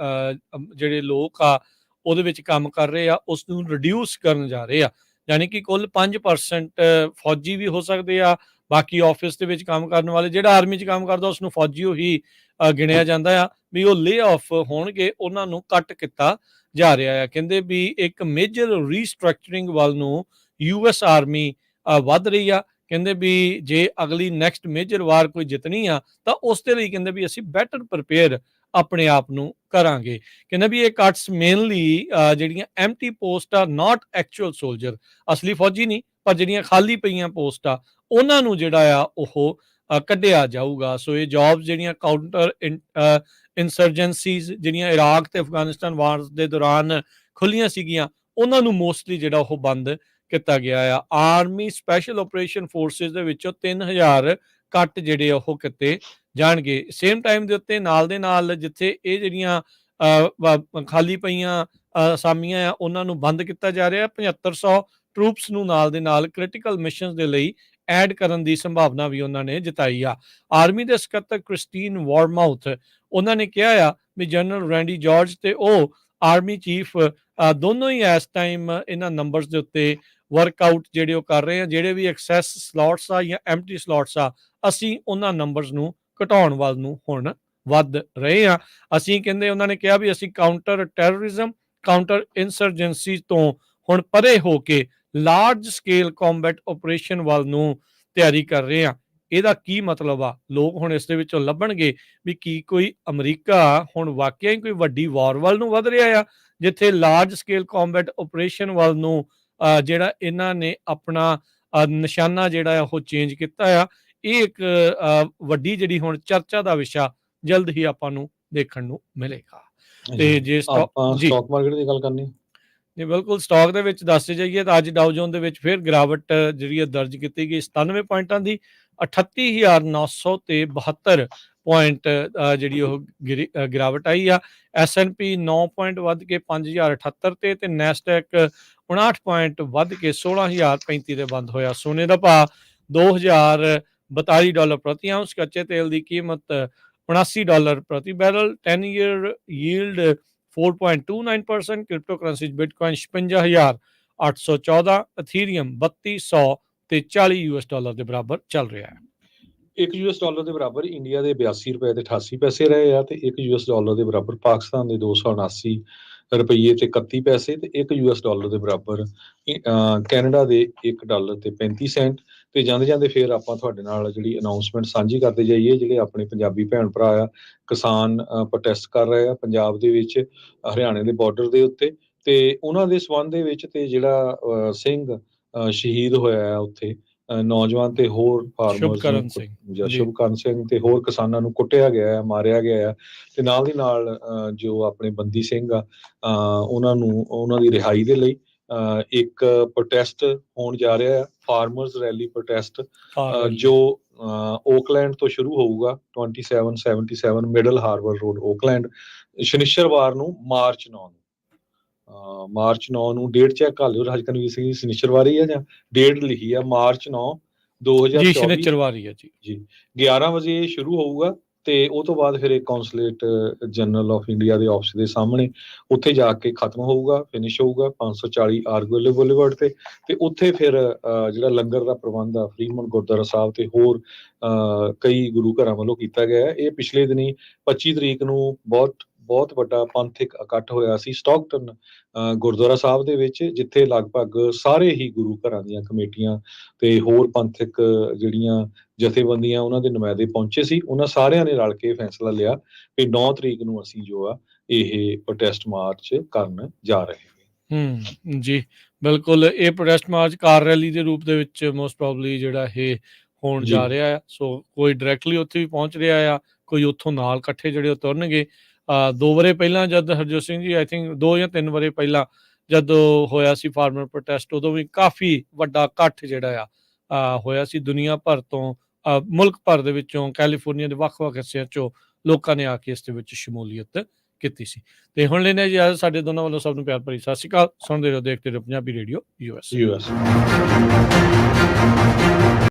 ਜਿਹੜੇ ਲੋਕ ਆ ਉਹਦੇ ਵਿੱਚ ਕੰਮ ਕਰ ਰਹੇ ਆ, ਉਸ ਨੂੰ ਰਿਡਿਊਸ ਕਰਨ ਜਾ ਰਹੇ ਆ। ਯਾਨੀ ਕਿ ਕੁੱਲ 5% ਫੌਜੀ ਵੀ ਹੋ ਸਕਦੇ ਆ, ਬਾਕੀ ਆਫਿਸ ਦੇ ਵਿੱਚ ਕੰਮ ਕਰਨ ਵਾਲੇ, ਜਿਹੜਾ ਆਰਮੀ 'ਚ ਕੰਮ ਕਰਦਾ ਉਸ ਨੂੰ ਫੌਜੀ ਹੀ ਗਿਣਿਆ ਜਾਂਦਾ ਆ, ਵੀ ਉਹ ਲੇ ਆਫ ਹੋਣਗੇ, ਉਹਨਾਂ ਨੂੰ ਕੱਟ ਕੀਤਾ ਜਾ ਰਿਹਾ ਆ। ਕਹਿੰਦੇ ਵੀ ਇੱਕ ਮੇਜਰ ਰੀਸਟਰਕਚਰਿੰਗ ਵੱਲ ਨੂੰ US ਆਰਮੀ ਵੱਧ ਰਹੀ ਆ। ਕਹਿੰਦੇ ਵੀ ਜੇ ਅਗਲੀ ਨੈਕਸਟ ਮੇਜਰ ਵਾਰ ਕੋਈ ਜਿੱਤਣੀ ਆ ਤਾਂ ਉਸ ਦੇ ਲਈ ਕਹਿੰਦੇ ਵੀ ਅਸੀਂ ਬੈਟਰ ਪ੍ਰਿਪੇਅਰ ਆਪਣੇ ਆਪ ਨੂੰ ਕਰਾਂਗੇ। ਕਹਿੰਦੇ ਵੀ ਇਹ ਕੱਟਸ ਮੇਨਲੀ ਜਿਹੜੀਆਂ ਐਮਟੀ ਪੋਸਟ ਆ, ਨਾਟ ਐਕਚੁਅਲ ਸੋਲਜਰ, ਅਸਲੀ ਫੌਜੀ ਨਹੀਂ, ਪਰ ਜਿਹੜੀਆਂ ਖਾਲੀ ਪਈਆਂ ਪੋਸਟ ਆ ਉਹਨਾਂ ਨੂੰ ਜਿਹੜਾ ਆ ਉਹ ਕੱਢਿਆ ਜਾਊਗਾ। ਸੋ ਇਹ ਜੌਬਸ ਜਿਹੜੀਆਂ ਕਾਊਂਟਰ ਇਨਸਰਜੈਂਸੀਜ਼ ਜਿਹੜੀਆਂ ਇਰਾਕ ਤੇ ਅਫਗਾਨਿਸਤਾਨ ਵਾਰ ਦੇ ਦੌਰਾਨ ਖੁੱਲੀਆਂ ਸੀਗੀਆਂ, ਉਹਨਾਂ ਨੂੰ ਮੋਸਟਲੀ ਜਿਹੜਾ ਉਹ ਬੰਦ ਕੀਤਾ ਗਿਆ ਆ। ਆਰਮੀ ਸਪੈਸ਼ਲ ਆਪਰੇਸ਼ਨ ਫੋਰਸਿਸ ਦੇ ਵਿੱਚੋਂ 3000 ਕੱਟ ਜਿਹੜੇ ਉਹ ਕੀਤੇ ਜਾਣਗੇ। ਸੇਮ ਟਾਈਮ ਦੇ ਉੱਤੇ ਨਾਲ ਦੇ ਨਾਲ ਜਿੱਥੇ ਇਹ ਜਿਹੜੀਆਂ ਖਾਲੀ ਪਈਆਂ ਅਸਾਮੀਆਂ ਆ ਉਹਨਾਂ ਨੂੰ ਬੰਦ ਕੀਤਾ ਜਾ ਰਿਹਾ। 7500 ਟਰੂਪਸ ਨੂੰ ਨਾਲ ਦੇ ਨਾਲ ਕ੍ਰਿਟੀਕਲ ਮਿਸ਼ਨਸ ਦੇ ਲਈ ਐਡ ਕਰਨ ਦੀ ਸੰਭਾਵਨਾ ਵੀ ਉਹਨਾਂ ਨੇ ਜਤਾਈ ਆ। ਆਰਮੀ ਦੇ ਸਕੱਤਰ ਕ੍ਰਿਸਟੀਨ ਵਾਰਮਾਊਥ ਉਹਨਾਂ ਨੇ ਕਿਹਾ ਆ ਵੀ ਜਨਰਲ ਰੈਂਡੀ ਜਾਰਜ ਤੇ ਉਹ ਆਰਮੀ ਚੀਫ ਦੋਨੋਂ ਹੀ ਇਸ ਟਾਈਮ ਇਹਨਾਂ ਨੰਬਰਸ ਦੇ ਉੱਤੇ ਵਰਕਆਊਟ ਜਿਹੜੇ ਉਹ ਕਰ ਰਹੇ ਆ। ਜਿਹੜੇ ਵੀ ਐਕਸੈਸ ਸਲੋਟਸ ਆ ਜਾਂ ਐਮਟੀ ਸਲੋਟਸ ਆ, ਅਸੀਂ ਉਹਨਾਂ ਨੰਬਰਸ ਨੂੰ ਘਟਾਉਣ ਵੱਲ ਨੂੰ ਹੁਣ ਵੱਧ ਰਹੇ ਆ। ਅਸੀਂ ਕਹਿੰਦੇ ਉਹਨਾਂ ਨੇ ਕਿਹਾ ਵੀ ਅਸੀਂ ਕਾਊਂਟਰ ਟੈਰਰਿਜ਼ਮ, ਕਾਊਂਟਰ ਇੰਸਰਜੈਂਸੀ ਤੋਂ ਹੁਣ ਪਰੇ ਹੋ ਕੇ ਲਾਰਜ ਸਕੇਲ ਕੰਬੈਟ ਆਪਰੇਸ਼ਨ ਵੱਲ ਨੂੰ ਤਿਆਰੀ ਕਰ ਰਹੇ ਆ। ਇਹਦਾ ਕੀ ਮਤਲਬ ਆ? ਲੋਕ ਹੁਣ ਇਸ ਦੇ ਵਿੱਚੋਂ ਲੱਭਣਗੇ ਵੀ ਕੀ ਕੋਈ ਅਮਰੀਕਾ ਹੁਣ ਵਾਕਿਆ ਹੀ ਕੋਈ ਵੱਡੀ ਵਾਰ ਵੱਲ ਨੂੰ ਵੱਧ ਰਿਹਾ ਆ, ਜਿੱਥੇ ਲਾਰਜ ਸਕੇਲ ਕੰਬੈਟ ਆਪਰੇਸ਼ਨ ਵੱਲ ਨੂੰ ਜਿਹੜਾ ਇਹਨਾਂ ਨੇ ਆਪਣਾ ਨਿਸ਼ਾਨਾ ਜਿਹੜਾ ਆ ਉਹ ਚੇਂਜ ਕੀਤਾ ਆ। ਇਹ ਇੱਕ ਵੱਡੀ ਜਿਹੜੀ ਹੁਣ ਚਰਚਾ ਦਾ ਵਿਸ਼ਾ ਜਲਦ ਹੀ ਆਪਾਂ ਨੂੰ ਦੇਖਣ ਨੂੰ ਮਿਲੇਗਾ। ਤੇ ਜੇ ਆਪਾਂ ਜੀ ਸਟਾਕ ਮਾਰਕੀਟ ਦੀ ਗੱਲ ਕਰਨੀ ਜੀ ਬਿਲਕੁਲ, ਸਟਾਕ ਦੇ ਵਿੱਚ ਦੱਸਦੇ ਜਾਈਏ ਤਾਂ ਅੱਜ ਡਾਊ ਜੋਨ ਦੇ ਵਿੱਚ ਫਿਰ ਗਿਰਾਵਟ ਜਿਹੜੀ ਹੈ ਦਰਜ ਕੀਤੀ ਗਈ 97 ਪੁਆਇੰਟਾਂ ਦੀ, 38,900 ਤੇ 72 ਪੁਆਇੰਟ ਜਿਹੜੀ ਉਹ ਗਿਰਾਵਟ ਆਈ ਆ। S&P 9 ਪੁਆਇੰਟ ਵੱਧ ਕੇ 5,078 ਤੇ ਨੈਸਡੈਕ 59 ਪੁਆਇੰਟ ਵੱਧ ਕੇ 16,035 ਤੇ ਬੰਦ ਹੋਇਆ। ਸੋਨੇ ਦਾ ਭਾਅ $2,042 ਪ੍ਰਤੀ ਆਉਂਸ, ਕੱਚੇ ਤੇਲ ਦੀ ਕੀਮਤ $79 ਪ੍ਰਤੀ barrel, 10 year yield 4.29%, crypto currency Bitcoin 56,814, ਅਥੀਰੀਅਮ 3200 ਤੇ $40 ਦੇ ਬਰਾਬਰ ਚੱਲ ਰਿਹਾ ਹੈ। $1 ਦੇ ਬਰਾਬਰ ਇੰਡੀਆ ਦੇ 82 ਰੁਪਏ ਤੇ 88 ਪੈਸੇ ਰਹੇ ਆ, ਤੇ $1 ਦੇ ਬਰਾਬਰ ਪਾਕਿਸਤਾਨ ਦੇ 279 ਰੁਪਏ ਤੇ 31 ਪੈਸੇ, ਤੇ $1 ਦੇ ਬਰਾਬਰ ਕੈਨੇਡਾ ਦੇ $1 ਤੇ 35 ਸੈਂਟ। ਤੇ ਜਾਂਦੇ ਜਾਂਦੇ ਫਿਰ ਆਪਾਂ ਤੁਹਾਡੇ ਨਾਲ ਜਿਹੜੀ ਅਨਾਉਂਸਮੈਂਟ ਸਾਂਝੀ ਕਰਦੇ ਜਾਈਏ। ਜਿਹੜੇ ਆਪਣੇ ਪੰਜਾਬੀ ਭੈਣ ਭਰਾ ਆ, ਕਿਸਾਨ ਪ੍ਰੋਟੈਸਟ ਕਰ ਰਹੇ ਆ ਪੰਜਾਬ ਦੇ ਵਿੱਚ, ਹਰਿਆਣੇ ਦੇ ਬਾਰਡਰ ਦੇ ਉੱਤੇ, ਤੇ ਉਹਨਾਂ ਦੇ ਸੰਬੰਧ ਦੇ ਵਿੱਚ ਤੇ ਜਿਹੜਾ ਸਿੰਘ ਸ਼ਹੀਦ ਹੋਇਆ ਆ ਉੱਥੇ, ਨੌਜਵਾਨ ਤੇ ਹੋਰ ਫਾਰਮਰਸ ਨੂੰ ਸ਼ੁਭਕਰਨ ਸਿੰਘ ਜਾਂ ਜੀ ਸ਼ੁਭਕਰਨ ਸਿੰਘ ਤੇ ਹੋਰ ਕਿਸਾਨਾਂ ਨੂੰ ਕੁੱਟਿਆ ਗਿਆ ਹੈ, ਮਾਰਿਆ ਗਿਆ ਹੈ। ਤੇ ਨਾਲ ਦੀ ਨਾਲ ਜੋ ਆਪਣੇ ਬੰਦੀ ਸਿੰਘ ਆ, ਉਹਨਾਂ ਨੂੰ ਉਹਨਾਂ ਦੀ ਰਿਹਾਈ ਦੇ ਲਈ ਇੱਕ ਪ੍ਰੋਟੈਸਟ ਹੋਣ ਜਾ ਰਿਹਾ ਹੈ, ਫਾਰਮਰਸ ਰੈਲੀ ਪ੍ਰੋਟੈਸਟ, ਜੋ ਓਕਲੈਂਡ ਤੋਂ ਸ਼ੁਰੂ ਹੋਊਗਾ 2777 ਮਿਡਲ ਹਾਰਬਰ ਰੋਡ ਓਕਲੈਂਡ, ਸ਼ਨੀਚਰਵਾਰ ਨੂੰ ਮਾਰਚ 9 ਨੂੰ। ਮਾਰਚ 9 ਨੂੰ ਡੇਟ ਚੈੱਕ ਕਰ ਲਿਓ, ਰਾਜਕਨਵੀਰ ਸਿੰਘ ਸ਼ਨੀਚਰਵਾਰੀ ਆ ਜਾਂ ਡੇਟ ਲਿਖੀ ਆ ਮਾਰਚ 9 ਜੀ 2024 ਸ਼ਨੀਚਰਵਾਰੀ ਹੈ ਜੀ। ਜੀ 11 ਵਜੇ ਸ਼ੁਰੂ ਹੋਊਗਾ, ਤੇ ਉਹ ਤੋਂ ਬਾਅਦ ਫਿਰ ਇੱਕ ਕੌਂਸਲੇਟ ਜਨਰਲ ਆਫ ਇੰਡੀਆ ਦੇ ਆਫਿਸ ਦੇ ਸਾਹਮਣੇ ਉੱਥੇ ਜਾ ਕੇ ਖਤਮ ਹੋਊਗਾ, ਫਿਨਿਸ਼ ਹੋਊਗਾ 540 ਆਰਗੁਲੇ ਬੁਲੇਵਾਰਡ ਤੇ ਉੱਥੇ ਫਿਰ ਜਿਹੜਾ ਲੰਗਰ ਦਾ ਪ੍ਰਬੰਧ ਆ ਫਰੀਮੌਂਟ ਗੁਰਦੁਆਰਾ ਸਾਹਿਬ ਤੇ ਹੋਰ ਕਈ ਗੁਰੂ ਘਰਾਂ ਵੱਲੋਂ ਕੀਤਾ ਗਿਆ ਹੈ। ਇਹ ਪਿਛਲੇ ਦਿਨੀ 25 ਤਰੀਕ ਨੂੰ ਬਹੁਤ ਵੱਡਾ ਪੰਥਕ ਇਕੱਠ ਹੋਇਆ ਸੀ ਸਟਾਕਟਨ ਗੁਰਦੁਆਰਾ ਸਾਹਿਬ ਦੇ ਵਿੱਚ, ਜਿੱਥੇ ਲਗਭਗ ਸਾਰੇ ਹੀ ਗੁਰੂ ਘਰਾਂ ਦੀਆਂ ਕਮੇਟੀਆਂ ਤੇ ਹੋਰ ਪੰਥਕ ਜਿਹੜੀਆਂ ਜਥੇਬੰਦੀਆਂ ਉਹਨਾਂ ਦੇ ਨੁਮਾਇੰਦੇ ਪਹੁੰਚੇ ਸੀ। ਉਹਨਾਂ ਸਾਰਿਆਂ ਨੇ ਰਲ ਕੇ ਫੈਸਲਾ ਲਿਆ ਕਿ 9 ਤਰੀਕ ਨੂੰ ਅਸੀਂ ਜੋ ਆ ਇਹ ਪ੍ਰੋਟੈਸਟ ਮਾਰਚ ਕਰਨ ਜਾ ਰਹੇ ਹਾਂ। ਜੀ ਬਿਲਕੁਲ, ਇਹ ਪ੍ਰੋਟੈਸਟ ਮਾਰਚ ਕਾਰ ਰੈਲੀ ਦੇ ਰੂਪ ਦੇ ਵਿੱਚ ਮੋਸਟ ਪ੍ਰੋਬਬਲੀ ਜਿਹੜਾ ਇਹ ਹੋਣ ਜਾ ਰਿਹਾ ਆ। ਸੋ ਕੋਈ ਡਾਇਰੈਕਟਲੀ ਉੱਥੇ ਵੀ ਪਹੁੰਚ ਰਿਹਾ ਆ, ਕੋਈ ਉੱਥੋਂ ਨਾਲ ਇਕੱਠੇ ਜਿਹੜੇ ਤੁਰਨਗੇ। 2 ਵਰੇ ਪਹਿਲਾਂ ਜਦ ਹਰਜੋਤ ਸਿੰਘ ਜੀ ਆਈ ਥਿੰਕ 2 ਜਾਂ 3 ਵਰੇ ਪਹਿਲਾਂ ਜਦੋਂ ਹੋਇਆ ਸੀ ਫਾਰਮਰ ਪ੍ਰੋਟੈਸਟ, ਉਦੋਂ ਵੀ ਕਾਫੀ ਵੱਡਾ ਇਕੱਠ ਜਿਹੜਾ ਆ ਹੋਇਆ ਸੀ। ਦੁਨੀਆ ਭਰ ਤੋਂ, ਮੁਲਕ ਭਰ ਦੇ ਵਿੱਚੋਂ, ਕੈਲੀਫੋਰਨੀਆ ਦੇ ਵੱਖ-ਵੱਖ ਹਿੱਸਿਆਂ ਚੋਂ ਲੋਕਾਂ ਨੇ ਆ ਕੇ ਇਸ ਦੇ ਵਿੱਚ ਸ਼ਮੂਲੀਅਤ ਕੀਤੀ ਸੀ। ਤੇ ਹੁਣ ਲੈਣੇ ਜੀ ਅੱਜ ਸਾਡੇ ਦੋਨਾਂ ਵੱਲੋਂ ਸਭ ਨੂੰ ਪਿਆਰ ਭਰੀ ਸਤਿ ਸ਼੍ਰੀ ਅਕਾਲ। ਸੁਣਦੇ ਰਹੋ, ਦੇਖਦੇ ਰਹੋ ਪੰਜਾਬੀ ਰੇਡੀਓ US।